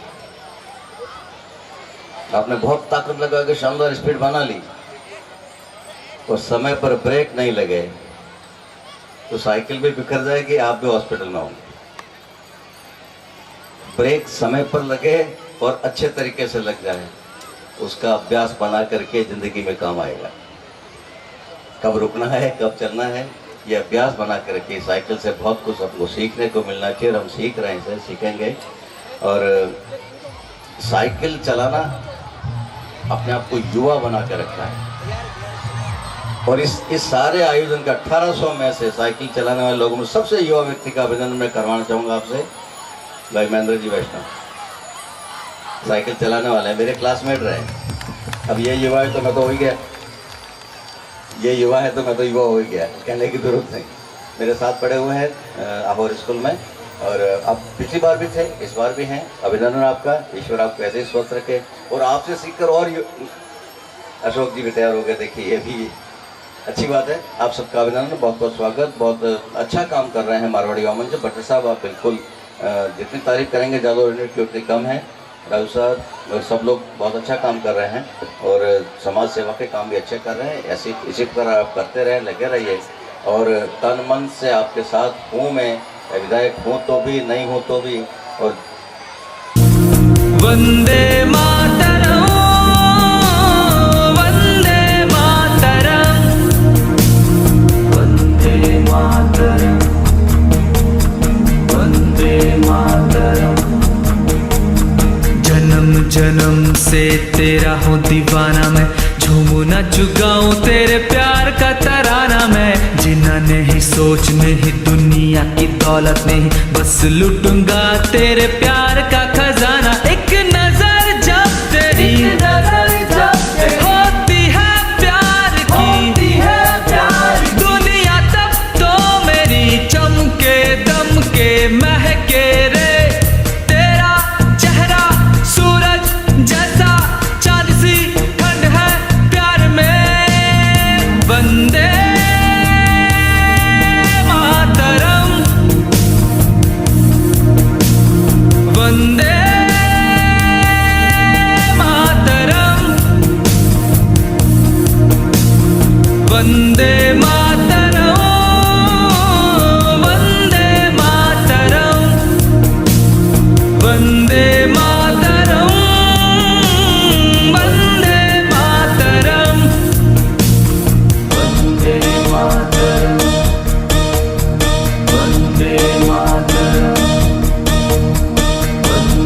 आपने बहुत ताकत लगा के शानदार स्पीड बना ली और समय पर ब्रेक नहीं लगे तो साइकिल भी बिखर जाएगी, आप भी हॉस्पिटल में होंगे। ब्रेक समय पर लगे और अच्छे तरीके से लग जाए, उसका अभ्यास बना करके जिंदगी में काम आएगा। कब रुकना है, कब चलना है, ये अभ्यास बना करके साइकिल से बहुत कुछ आपको सीखने को मिलना चाहिए। हम सीख रहे हैं, सीखेंगे। और साइकिल चलाना अपने आप को युवा बना के रखना है। और इस सारे आयोजन का 1800 में से साइकिल चलाने वाले लोगों में सबसे युवा व्यक्ति का अभिनंदन मैं करवाना चाहूँगा आपसे, भाई महेंद्र जी वैष्णव। साइकिल चलाने वाले हैं, मेरे क्लासमेट रहे। अब ये युवा है तो मैं तो हो ही गया, ये युवा है तो मैं तो युवा हो ही गया, कहने की जरूरत नहीं। मेरे साथ पढ़े हुए हैं आहोर स्कूल में, और आप पिछली बार भी थे, इस बार भी हैं। अभिनंदन आपका, ईश्वर आपको ऐसे ही स्वस्थ रखे। और आपसे सीखकर और अशोक जी भी तैयार हो गए, देखिए ये भी अच्छी बात है। आप सबका अभिनंदन, बहुत बहुत स्वागत। बहुत अच्छा काम कर रहे हैं मारवाड़ी वामन जी। भट्ट साहब आप बिल्कुल जितनी तारीफ करेंगे ज़्यादा यूनिट की उतनी कम है। राजू साहब और सब लोग बहुत अच्छा काम कर रहे हैं और समाज सेवा के काम भी अच्छे कर रहे हैं। ऐसी इसी तरह आप करते रहें, लगे रहिए। और तन मन से आपके साथ हूँ मैं, विधायक हूँ तो भी, नहीं हूँ तो भी। और वंदे मातरम, वंदे मातरम, वंदे मातरम, वंदे मातरम। जन्म जन्म से तेरा हूँ दीवाना मैं, झूमू नाचू गाऊं तेरे प्यार का तराना मैं। जिन्ना नहीं सोच नहीं दुनिया की दौलत नहीं, बस लूटूंगा तेरे प्यार का खजाना। एक नजर जब तेरी होती है प्यार की, दुनिया तब तो मेरी चमके दमके महके रे। तेरा चेहरा सूरज जैसा, चांद सी ठंड है प्यार में। वंदे मातरम, वंदे मातरम, वंदे मातरम, वंदे मातरम, वंदे मातरम, वंदे मातरम, वंदे मातरम, वंदे मातरम, वंदे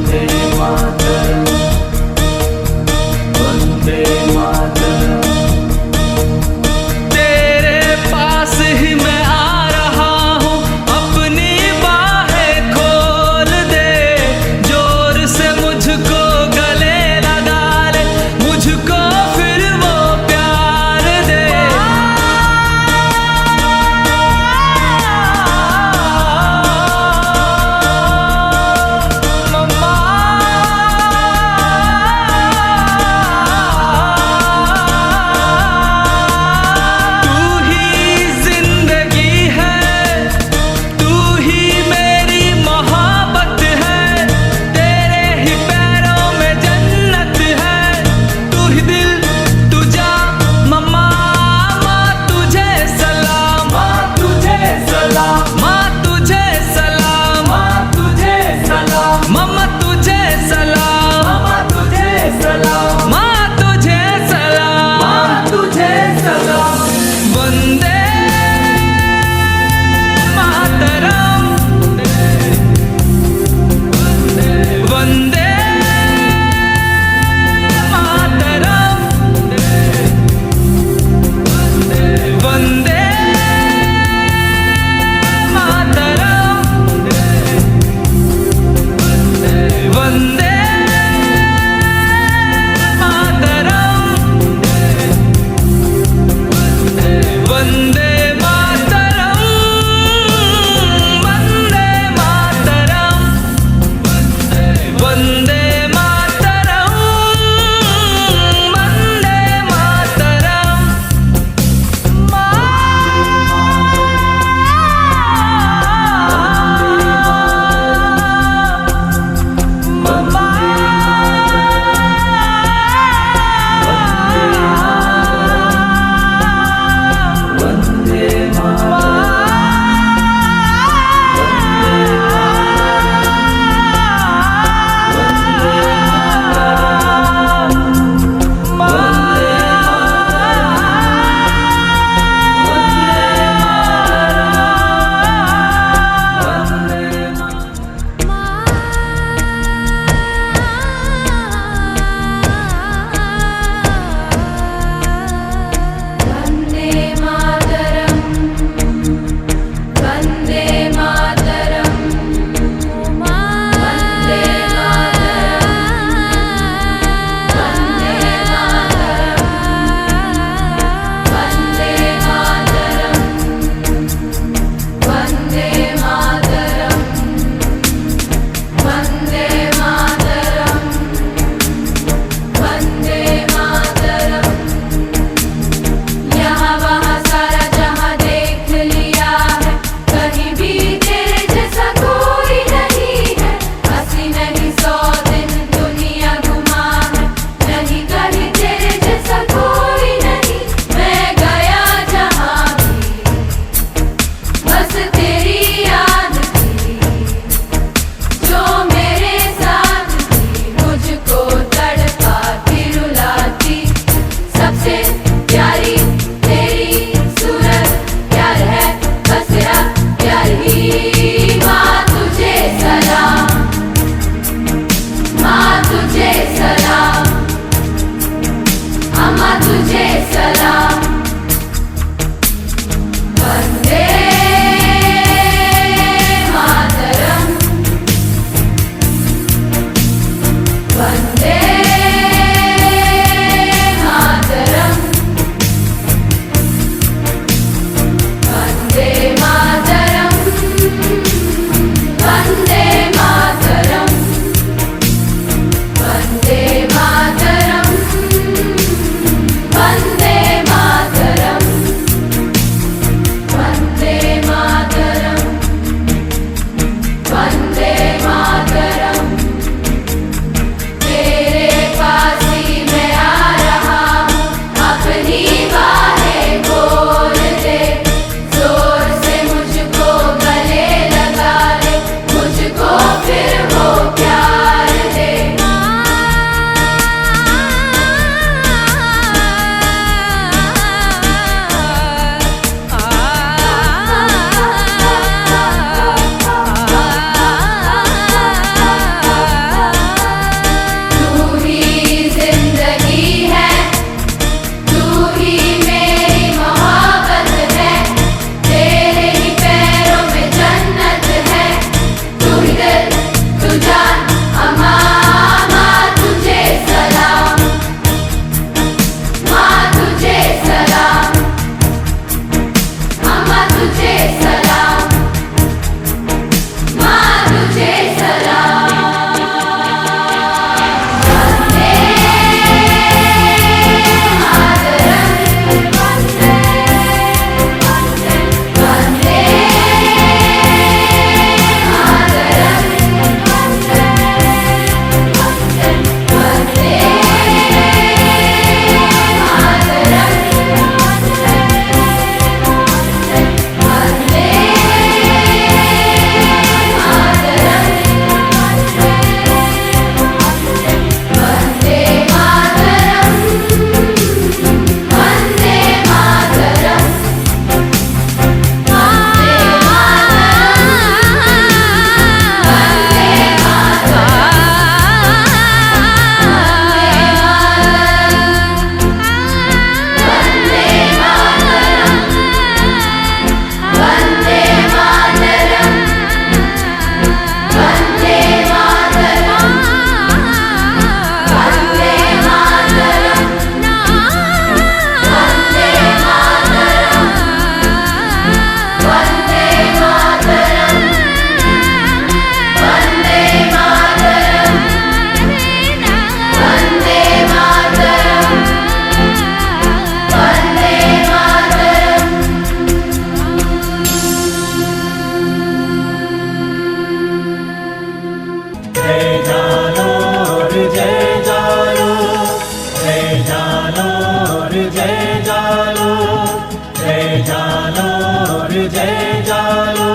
जय जालो,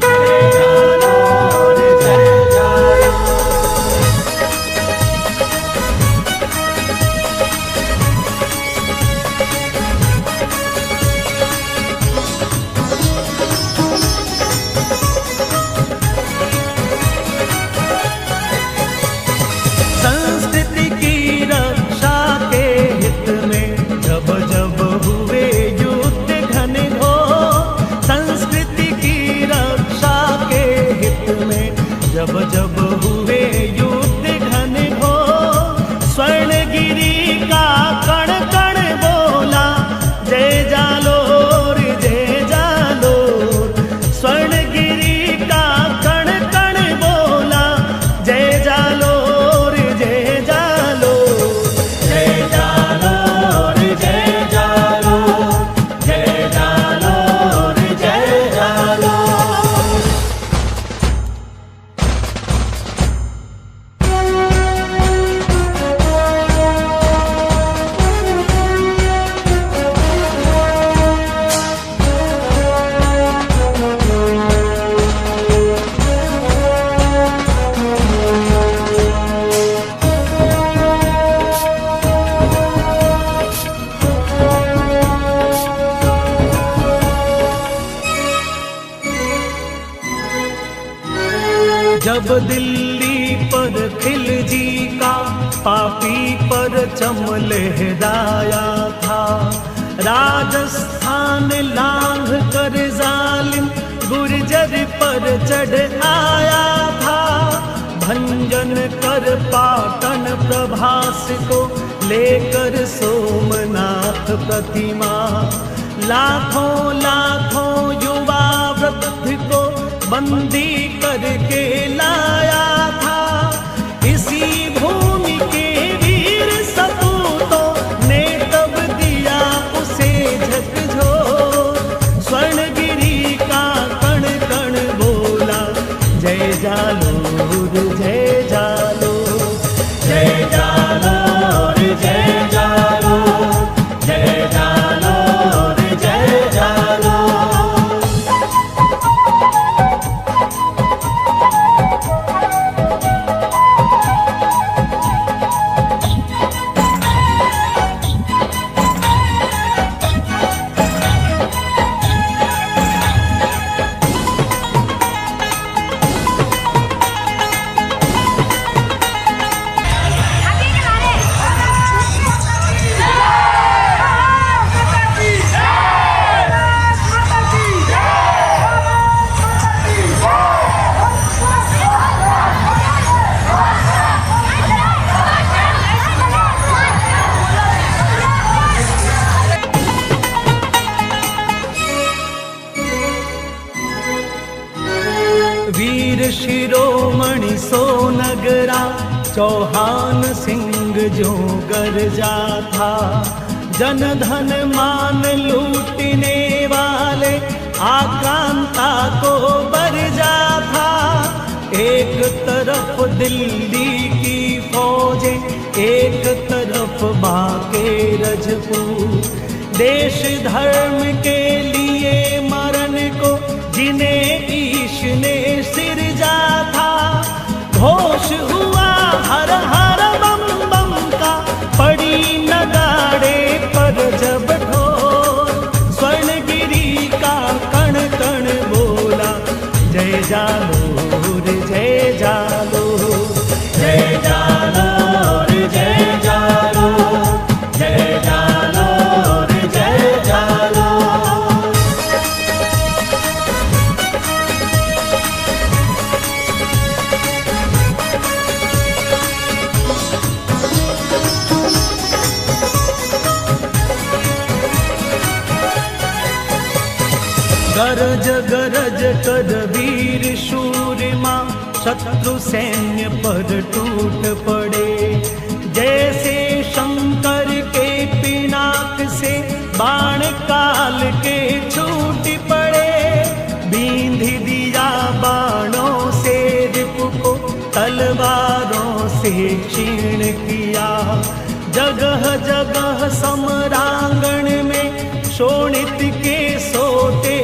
जय जालोर जय जालो। संस्कृति की रक्षा के हित में जब जब हुए युद्ध घनघोर, संस्कृति की रक्षा के हित में जब जब हुए युद्ध घनघोर, स्वर्णगिरी का कण कण बोला जय जालोर जय जालोर। स्वर्णगिरी का कण कण बोला जय जालोर जय जालोर। जय जालोर जय जालो, जय जालोर जय जालो। जब दिल्ली पर खिलजी का पापी पर चम लहराया था, राजस्थान लांघ कर जालिम गुर्जर पर चढ़ आया था। भंजन कर पाटन प्रभास को लेकर सोमनाथ प्रतिमा, लाखों लाखों युवा वृद्ध को बंदी करके लाया था। इसी भूमि के वीर सपूतों ने तब दिया उसे झकझोर, स्वर्णगिरी का कण कण बोला जय जालोर जय जालोर। जय जालोर जय जालो, जय जालोर जय जालो। वीर शिरोमणि सोनगरा चौहान सिंह जो गरजा था, जन धन मान लूटने वाले आक्रांता को बरजा था। एक तरफ दिल्ली की फौजें, एक तरफ बाके रजपूत, देश धर्म के लिए मरण को जिन्हें ईश ने सिरजा था। घोष हुआ हर हर बम बम का, पड़ी नगाड़े पर जब ढोल, स्वर्णगिरी का कण कण बोला जय जालोर जय जालोर। जय जालोर जय जालो, जय जालोर जय जालो। गरज गरज कर वीर शूरमा शत्रु सैन्य पर टूट पड़े। जैसे शंकर के पिनाक से बाण काल के छूट पड़े। बींध दिया बाणों से रिपु को, तलवारों से क्षीण किया। जगह जगह समरांगण में शोणित के सोते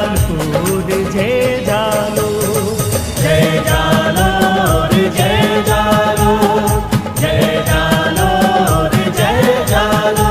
जालो रे जय जालो, जय जालो रे जय जालो, जय जालो रे जय जालो।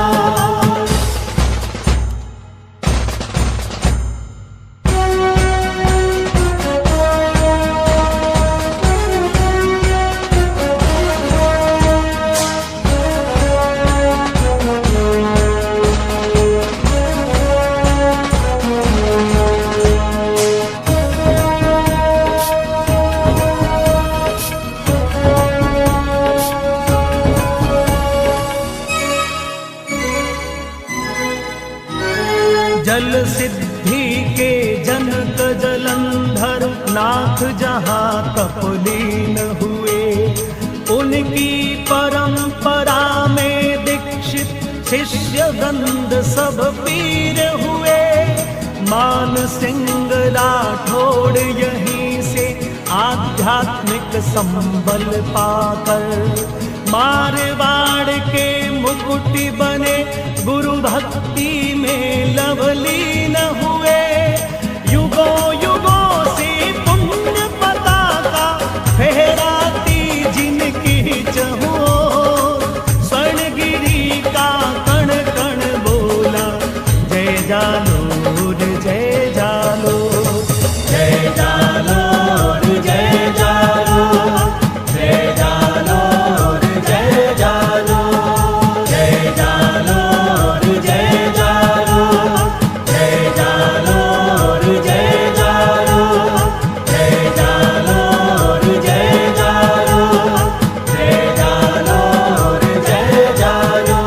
जल सिद्धि के जनक जलंधर नाथ जहाँ कपलीन हुए, उनकी परंपरा में दीक्षित शिष्य वृंद सब पीर हुए। मान सिंह राठौड़ यहीं से आध्यात्मिक संबल पाकर, मारवाड़ के मुकुट बने गुरु भक्ति में लवलीन हुए। युगों युगों से पुण्य पताका फहराती जिनकी चहुओं, स्वर्णगिरी का कण कण बोला जय जालो रे जय जालो, जय जालो रे जय जालो, जय जालो रे जय जालो, जय जालो रे जय जालो, जय जालो रे जय जालो, जय जालो रे जय जालो, जय जालो रे जय जालो।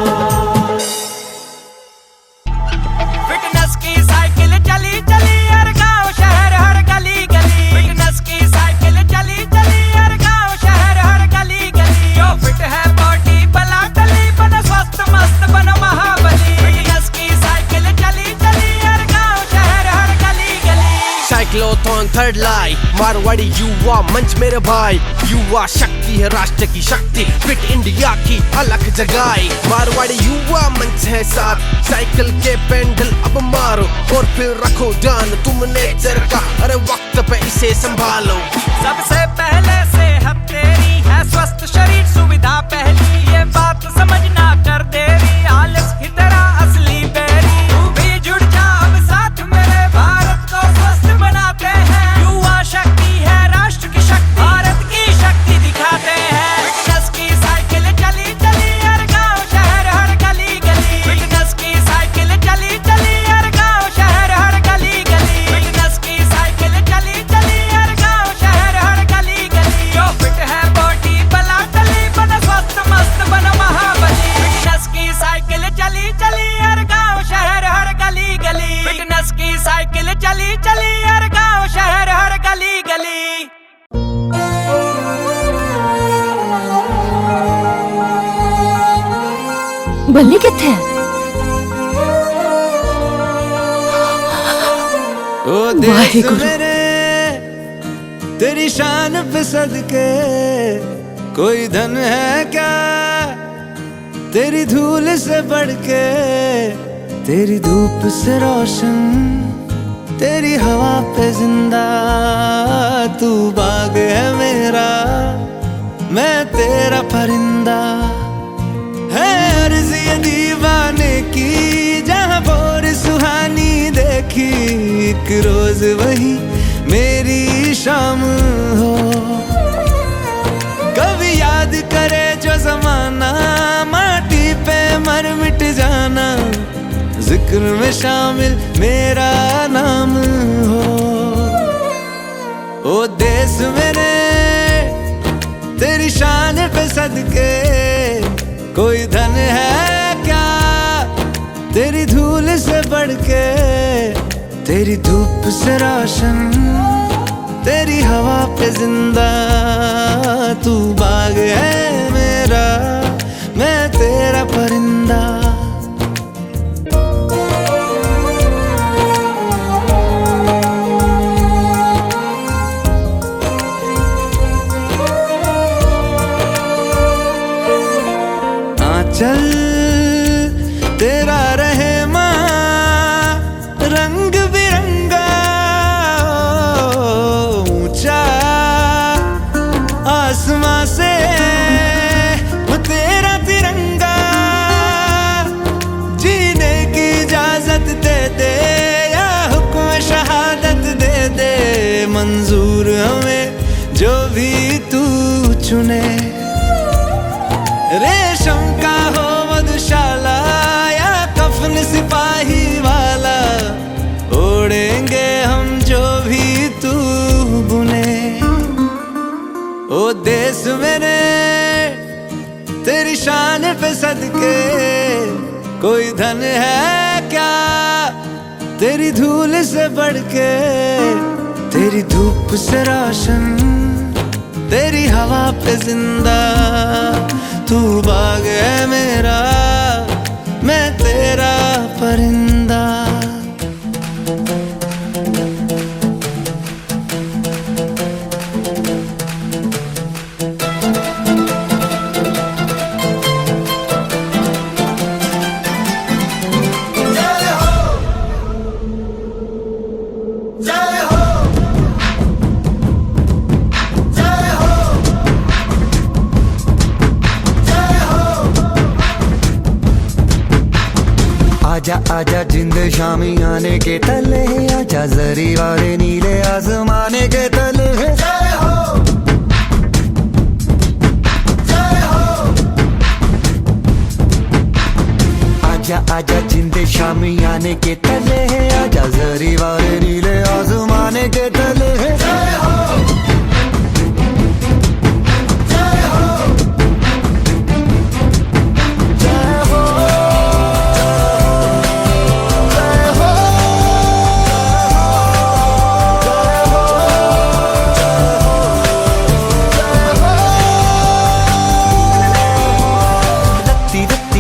फिटनेस की साइकिल चली चली हर गांव शहर हर गली गली, फिटनेस की साइकिल चली चली हर गांव शहर हर गली गली। जो फिट है बॉडी बला टली, बनो स्वस्थ मस्त बनो महाबली। फिटनेस की साइकिल चली चली हर गांव शहर हर गली गली। साइक्लोथॉन थर्ड लाई मारवाड़ी युवा मंच मेरे भाई, युवा शक्ति है राष्ट्र की शक्ति, फिट इंडिया की अलग जगाई। मारवाड़ी युवा मंच है साथ, साइकिल के पेंडल अब मारो और फिर रखो ध्यान तुमने का, अरे वक्त पे इसे संभालो। सबसे पहले सेहत तेरी है स्वस्थ शरीर सुविधा पहली, ये बात समझना कर देरी, आलस की तरह असली बेरी। तू भी जुड़ जा अब साथ मेरे, भारत को स्वस्थ बनाते हैं। युवा शक्ति है राष्ट्र की शक्ति, भारत की शक्ति दिखाते हैं। फिटनेस की साइकिल चली चली हर गांव शहर हर गली गली, फिटनेस की साइकिल चली चली हर गांव शहर हर गली गली, फिटनेस की साइकिल चली चली हर गांव शहर हर गली गली। जो फिट है बॉडी बला टली, बनो स्वस्थ मस्त बनो महाबली। फिटनेस की साइकिल चली चली हर गांव शहर हर गली गली, फिटनेस की साइकिल चली चली हर गांव शहर हर गली गली। बल्ली किथे है? ओ देश मेरे तेरी शान पे सदके, कोई धन है क्या तेरी धूल से बढ़ के, तेरी धूप से रोशन तेरी हवा पे जिंदा। तू बाग है मेरा मैं तेरा परिंदा, है अर्ज़ ये दीवाने की जहाँ बोर सुहानी देखी, एक रोज वही मेरी शाम हो। कभी याद करे जो जमाना, माटी पे मर मिट जाना, जिक्र में शामिल मेरा नाम हो। ओ देश मेरे तेरी शान पे सदके, कोई धन है क्या तेरी धूल से बढ़ के, तेरी धूप से रोशन तेरी हवा पे जिंदा। तू बाग है मेरा मैं तेरा परिंदा। चल तेरा रहे माँ रंग बिरंगा, दे मंजूर हमें जो भी तू चुने। रेशम का हो मधुशाला या कफन सिपाही वाला, ओढ़ेंगे हम जो भी तू बुने। ओ देश मेरे तेरी शान पे सदके, कोई धन है क्या तेरी धूल से बढ़ के। तेरी धूप से रोशन, तेरी हवा पे जिंदा, तू बाग है मेरा, मैं तेरा परिंदा। आजा आजा जिंद शामी आने के तले, आजा जरी वाले नीले आसमाने के तले। आजा आजा जिंद शामी आने के तले, आजा जरी वाले नीले आसमाने के तले।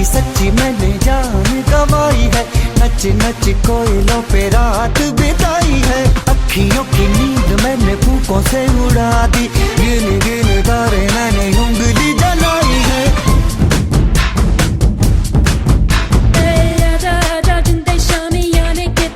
सच्ची मैंने जान गवाई है, नच नच कोयलों पे रात बिताई है। अखियों की नींद मैंने फूकों से उड़ा दी, गिन गिन तारे मैंने उंगली जलाई है। आजा आजा जिंदे शामी आने के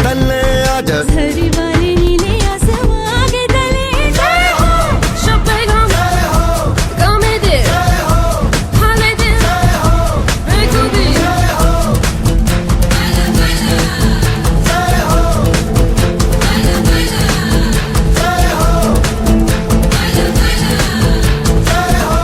तले, आजा झरी वाले नीले आसमां के तले। जय हो शब्द जय हो गामे दे जय हो हाले दे जय हो रेखो दी जय हो बाला बाला जय हो बाला बाला जय हो बाला बाला जय हो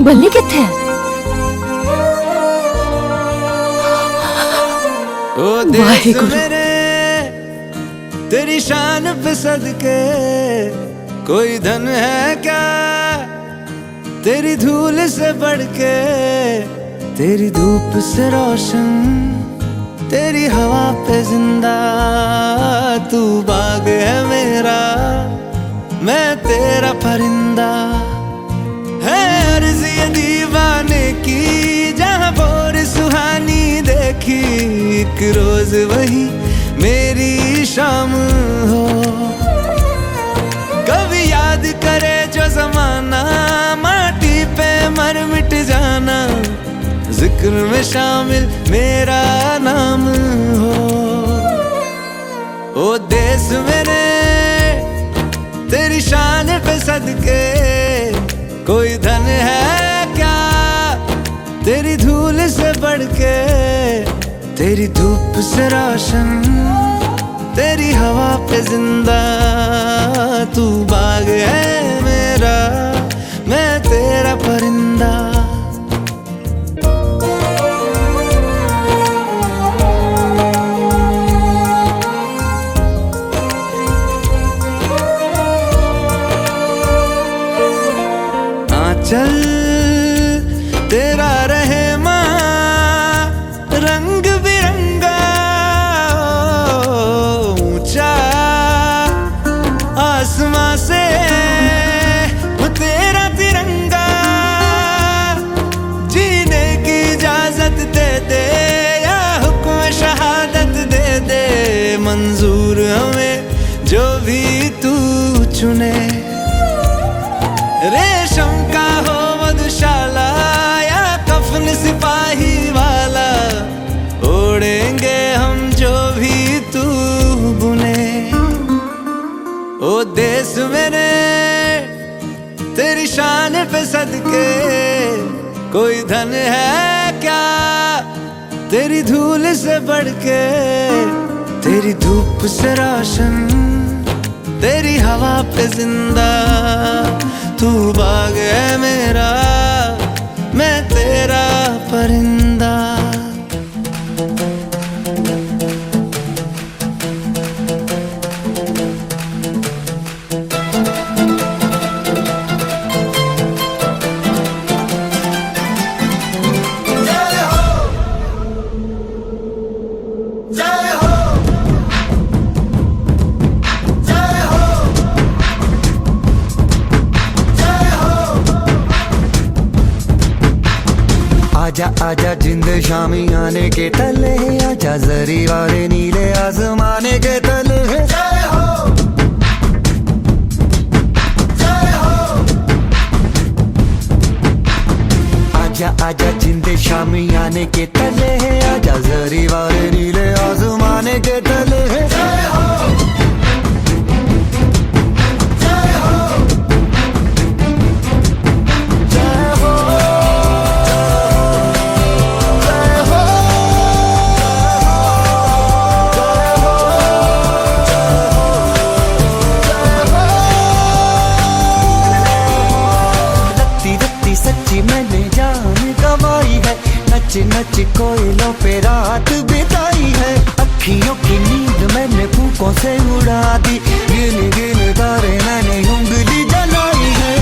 बल्ली कित्थे है? ओ देश मेरे तेरी शान पे सदके कोई धन है क्या तेरी धूल से बढ़ के, तेरी धूप से रोशन तेरी हवा पे जिंदा, तू बाग है मेरा मैं तेरा परिंदा। है अर्ज़ ये दीवाने की जहाँ भोर सुहानी देखी, एक रोज वही मेरी शाम हो। कभी याद करे जो जमाना माटी पे मर मिट जाना, जिक्र में शामिल मेरा नाम हो। ओ देश मेरे तेरी शान पे सदके कोई धन है क्या तेरी धूल से बढ़ के, तेरी धूप से रोशन तेरी हवा पे जिंदा, तू बाग है मेरा मैं तेरा परिंदा। चल तेरा रहे माँ रंग बिरंगा, ऊंचा आसमां से वो तेरा तिरंगा, जीने की इजाजत दे दे या हुक्म शहादत दे दे, मंजूर हमें जो भी तू चुने, रेशम का हो मधुशाला या कफन सिपाही वाला, ओढ़ेंगे हम जो भी तू बुने। ओ देश मेरे तेरी शान पे सदके, कोई धन है क्या तेरी धूल से बढ़ के, तेरी धूप से रोशन, तेरी हवा पे जिंदा, तू बाग है मेरा, मैं तेरा परिंदा। आजा आजा जिंद शामी आने के तले, आजा जरी वाले नीले आसमाने के तले। जय हो, जय हो। आजा आजा जिंद शामी आने के तले, आजा जरी वाले नीले आसमाने के तले। जय हो, सच्ची मैंने जान गवाई है, नच नच कोयलों पे रात बिताई है। अखियों की नींद मैंने फूकों से उड़ा दी, गिन गिन तारे मैंने उंगली जलाई है।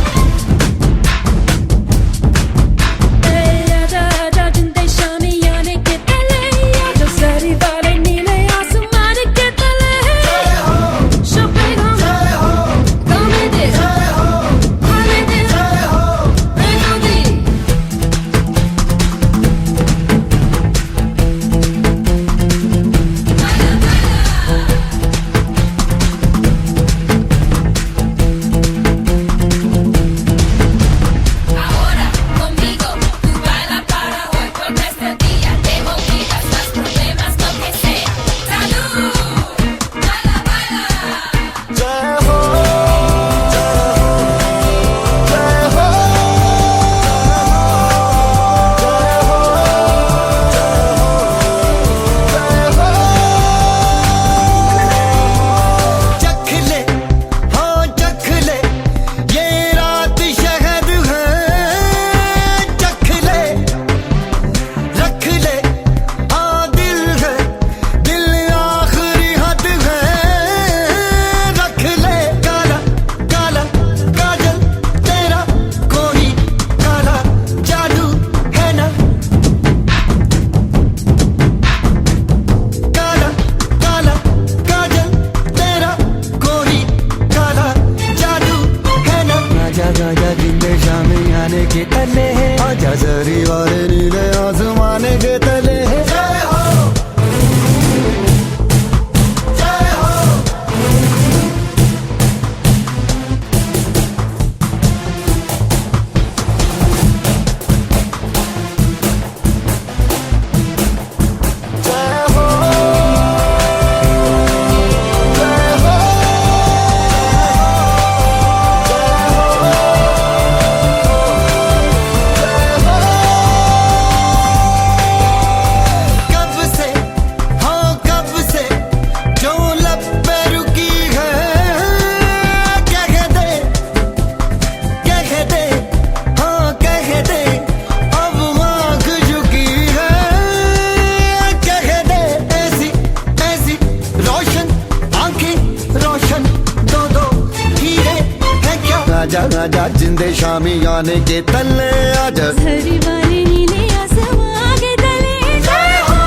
आजा आजा जिंदे शामी आने के तले, आजा झरी वाले नीले आसमां के तले। जय हो,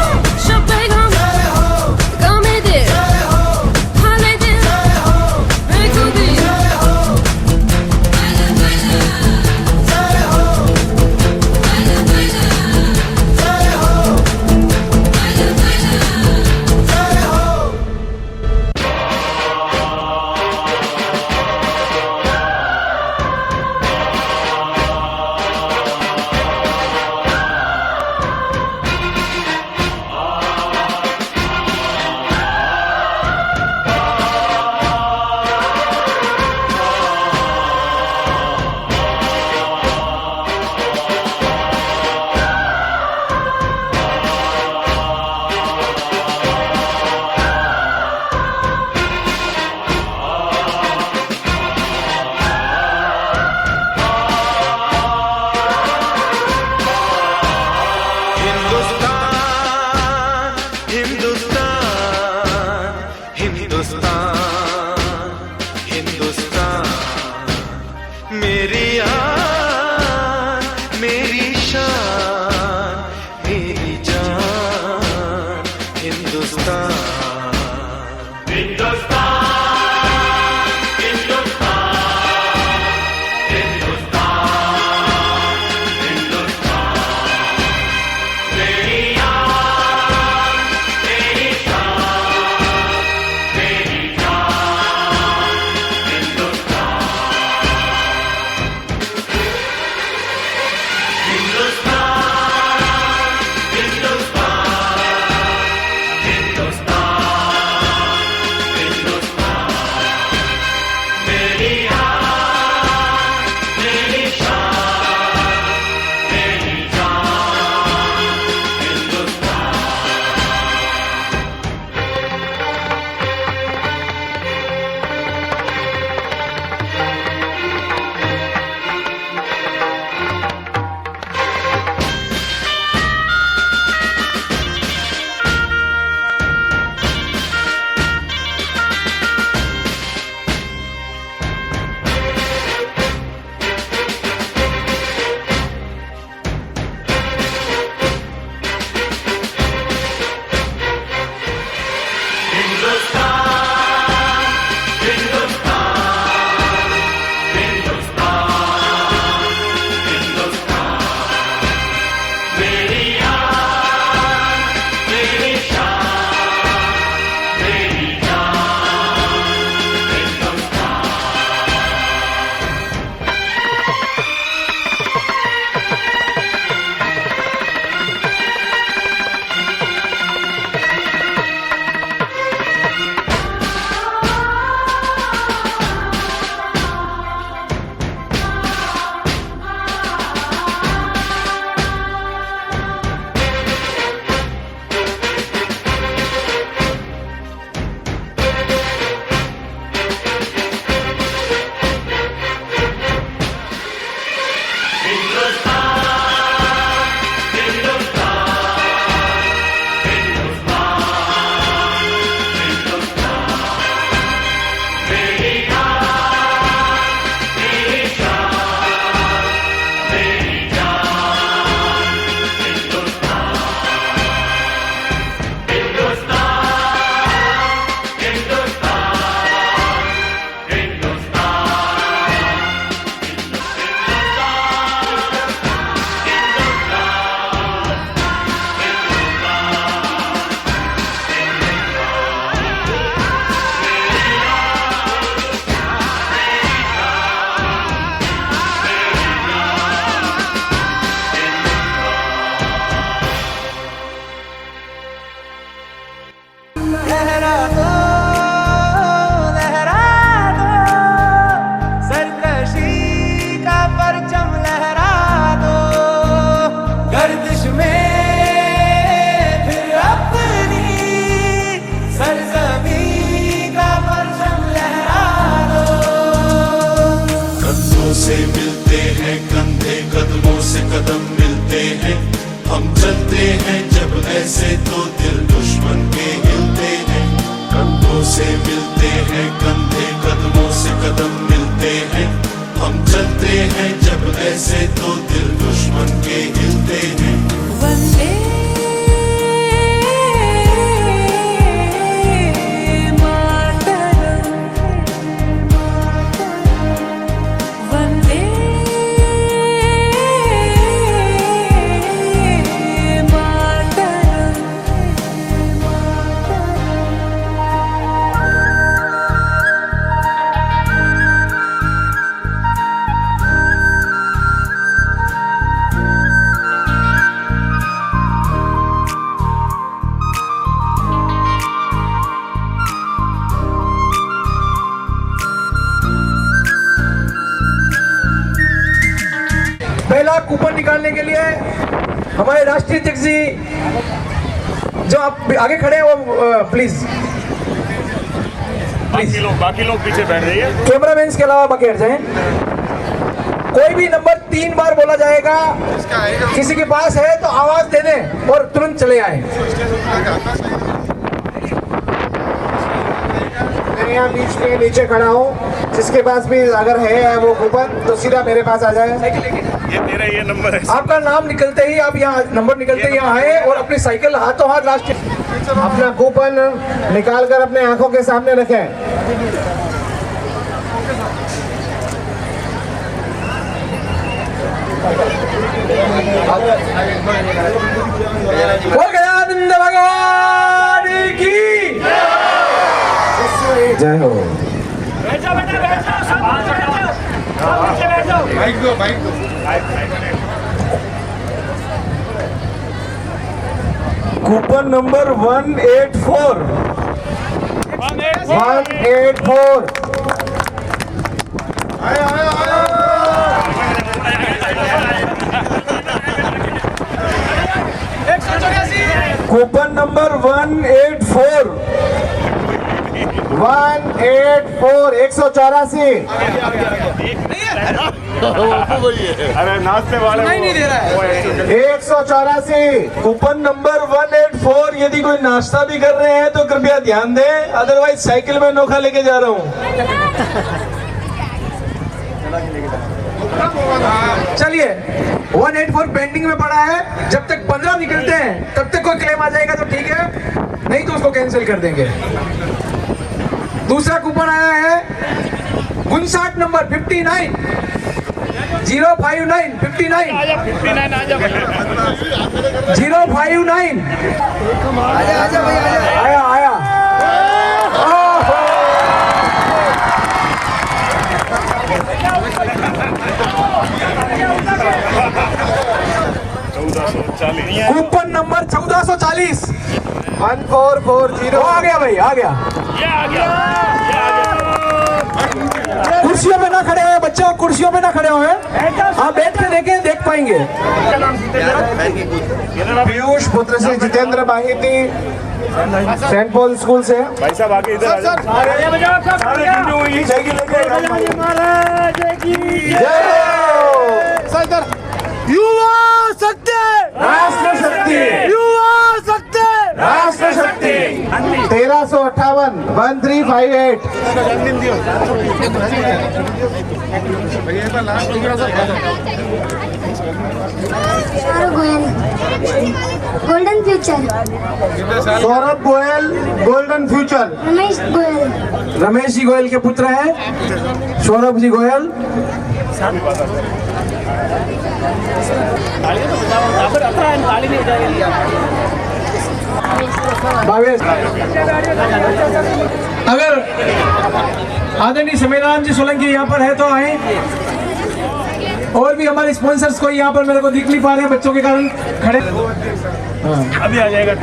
शब्बे गम, जय हो, गमे दिल, जय हो, हाले दिल, जय हो, बेखुदी, जय हो, बाला बाला, जय हो, बाला बाला, जय हो, बाला बाला, जय हो। ऐसे तो दिल दुश्मन के हिलते हैं, कंधों से मिलते हैं, कंधे कदमों से कदम मिलते हैं, हम चलते हैं जब ऐसे तो दिल दुश्मन के हिलते हैं। वंदे मातरम, वंदे मातरम। पहला कूपन निकालने के लिए हमारे राष्ट्रीय अध्यक्ष जी जो आप आगे खड़े हैं वो प्लीज बाकी लोग पीछे बैठ जाइए। कैमरामैन के अलावा बाकी हट जाएं। कोई भी नंबर 3 बार बोला जाएगा, किसी के पास है तो आवाज दे दें और तुरंत चले आए। मैं यहाँ बीच के नीचे खड़ा हूँ, जिसके पास भी अगर है वो कूपन तो सीधा मेरे पास आ जाए। ये मेरा ये नंबर है। आपका नाम निकलते ही आप यहाँ नंबर निकलते ही यहाँ आए और अपनी साइकिल हाथों हाथ राष्ट्रीय अपना कूपन निकाल कर अपने आंखों के सामने रखें। बोल गजानंद भगवान की जय हो। Coupon number 184। 184। Coupon number 184। 184। अरे नाचने वाले नहीं दे रहा है। 184। Coupon number 184। यदि कोई नाश्ता भी कर रहे हैं तो कृपया ध्यान दें, अदरवाइज साइकिल में नोखा लेके जा रहा हूँ। चलिए 184 पेंडिंग में पड़ा है, जब तक 15 निकलते हैं तब तक कोई क्लेम आ जाएगा तो ठीक है, नहीं तो उसको कैंसिल कर देंगे। दूसरा कूपन आया है 59 नंबर 59 059 59 059 आया आया। Coupon number 1440 1440। आ गया भाई, आ गया। कुर्सियों पे ना खड़े हुए बच्चों, कुर्सियों पे ना खड़े हुए, आप बैठ के देखें, देख पाएंगे। पीयूष पुत्र से जितेंद्र बाहिती, सेंट पॉल स्कूल से। भाई साहब आगे इधर आ जाओ। युवा शक्ति, राष्ट्र शक्ति, युवा शक्ति, राष्ट्र शक्ति। 1358 1358। Golden future. Saurabh Goyal golden future. Ramesh Goyal. Ramesh ji Goyal के पुत्र हैं सौरभ जी गोयल। भावेश, अगर आदरणीय समीराम जी सोलंकी यहाँ पर है तो आए। और भी हमारे स्पॉन्सर्स को यहाँ पर मेरे को दिख नहीं पा रहे हैं बच्चों के कारण खड़े। अभी आ जाएगा।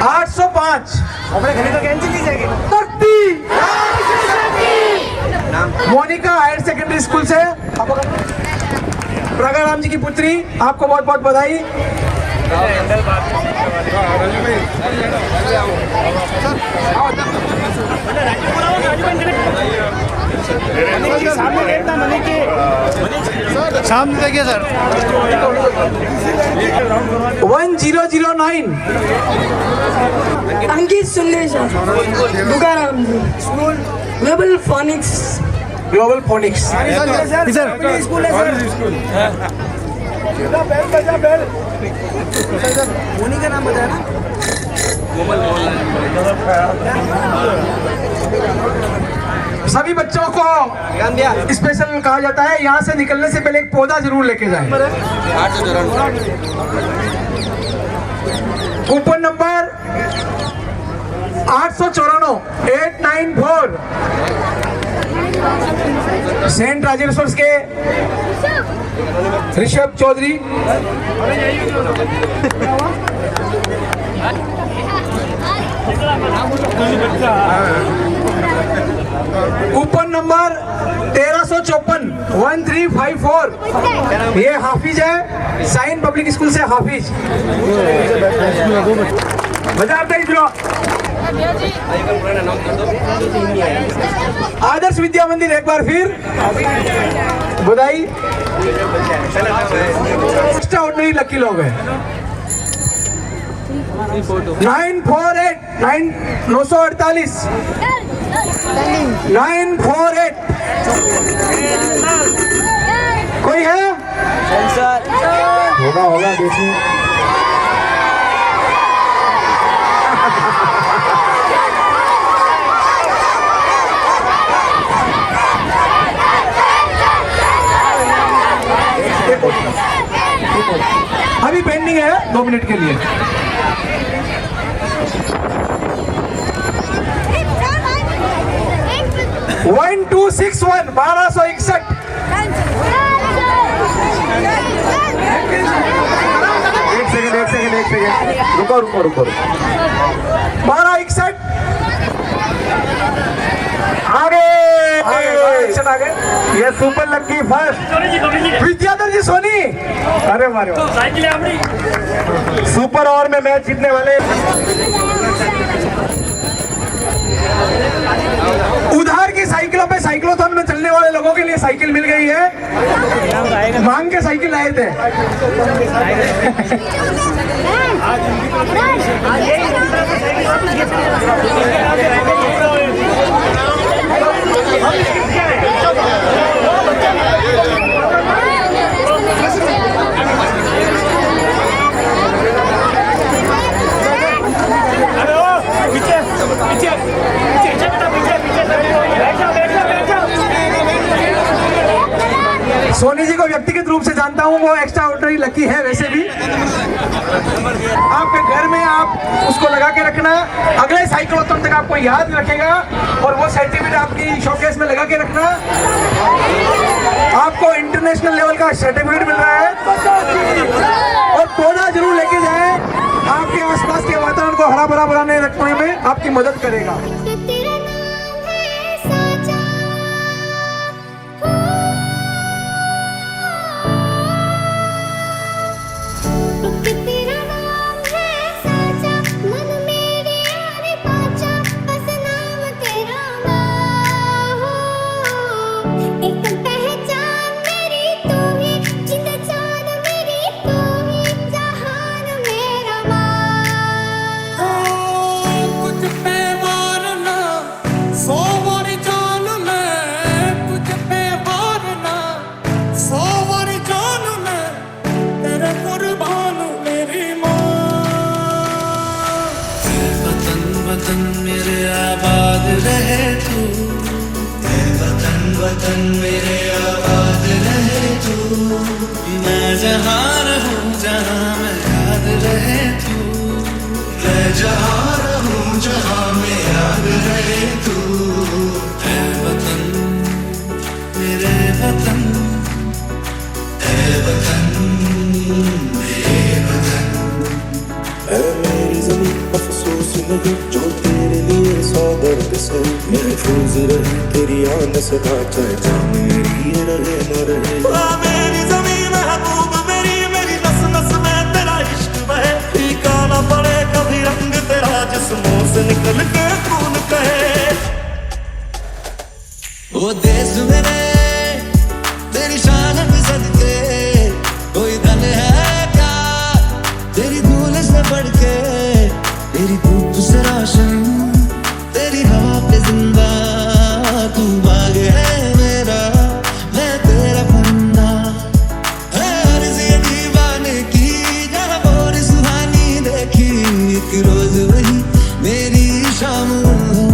805 मोनिका हायर सेकेंडरी स्कूल से प्रगाराम जी की पुत्री, आपको बहुत बहुत बधाई। सामने देखिए sir. 1009 Ankit Sundesha Bukaram ji global Phoenix global Phoenix. School है सर। उन्हीं का नाम बताया ना। सभी बच्चों को स्पेशल कहा जाता है, यहाँ से निकलने से पहले एक पौधा जरूर लेके जाएं। कूपन नंबर 894 सेंट राजेश्वर के ऋषभ चौधरी, कूपन नंबर 1354 1354, ये हाफिज है, साइन पब्लिक स्कूल से हाफिज। बजाते ही आदर्श विद्या मंदिर एक बार फिर बधाई। एक्स्ट्रा ऑर्डिनरी लकी लोग हैं। 948 948 948 कोई है? होगा देखिए। अभी पेंडिंग है 2 मिनट के लिए। वन 1261 1261। एक सेकंड रुको 1261 आगे। ये सुपर लकी फर्स्ट विद्याधर जी सोनी। अरे मारे सुपर ओवर में मैच जीतने वाले। उधार की साइकिलों पे साइक्लोथॉन में चलने वाले लोगों के लिए साइकिल मिल गई है। मांग के साइकिल लाए थे। सोनी जी को व्यक्तिगत रूप से जानता हूँ, वो एक्स्ट्रा ऑर्डिनरी लकी है वैसे भी। आपके घर में आप उसको लगा के रखना, अगले साइक्लोथॉन तक आपको याद रखेगा। और वो सर्टिफिकेट आपकी शोकेस में लगा के रखना। आपको इंटरनेशनल लेवल का सर्टिफिकेट मिल रहा है। और पौधा जरूर लेके जाए, आपके आसपास के वातावरण को हरा भरा बनाने रखने में आपकी मदद करेगा। वतन मेरे आबाद रहे तू, मैं जहाँ रहूँ जहाँ मैं याद रहे तू, मैं जहाँ रहूँ जहाँ मैं याद रहे तू। ऐ वतन मेरे वतन, ऐ वतन मेरे वतन। ऐ मेरी ज़मीं अफसोस नहीं जो तेरे लिए सौ दर्द से महफूज रहे, तेरी आन सदा चाहे जान मेरी रहे न रहे। मेरी ज़मीन महबूब मेरी, मेरी नस नस में तेरा इश्क बहे, फीका ना पड़े कभी रंग तेरा जिस्मों से निकल के खून कहे। वो देश मेरे तेरी शान जान भी सदके कोई धन है क्या तेरी धूल से बढ़ के, तेरी धूप से रोशन, तेरी हवा पे जिंदा, तू बाग है मेरा, मैं तेरा बंदा। है अर्ज़ ये दीवाने की, जहाँ और सुहानी देखी, एक रोज वही मेरी शाम हो।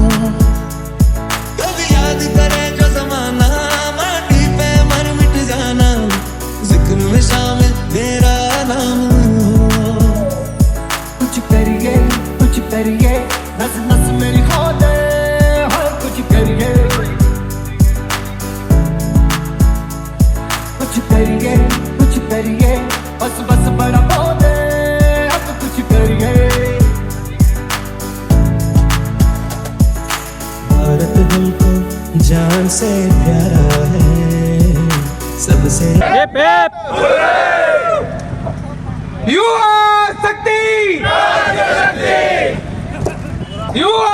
कभी याद करे जो जमाना, माटी पे मर मिट जाना, जिक्र में शामिल मेरा नाम हो। कुछ करिए नस नस मेरी खो दे, हर कुछ करिए बस बस बड़ा खो दे, अब कुछ करिए। भारत हमको जान से प्यारा है, सबसे युवा शक्ति, युवा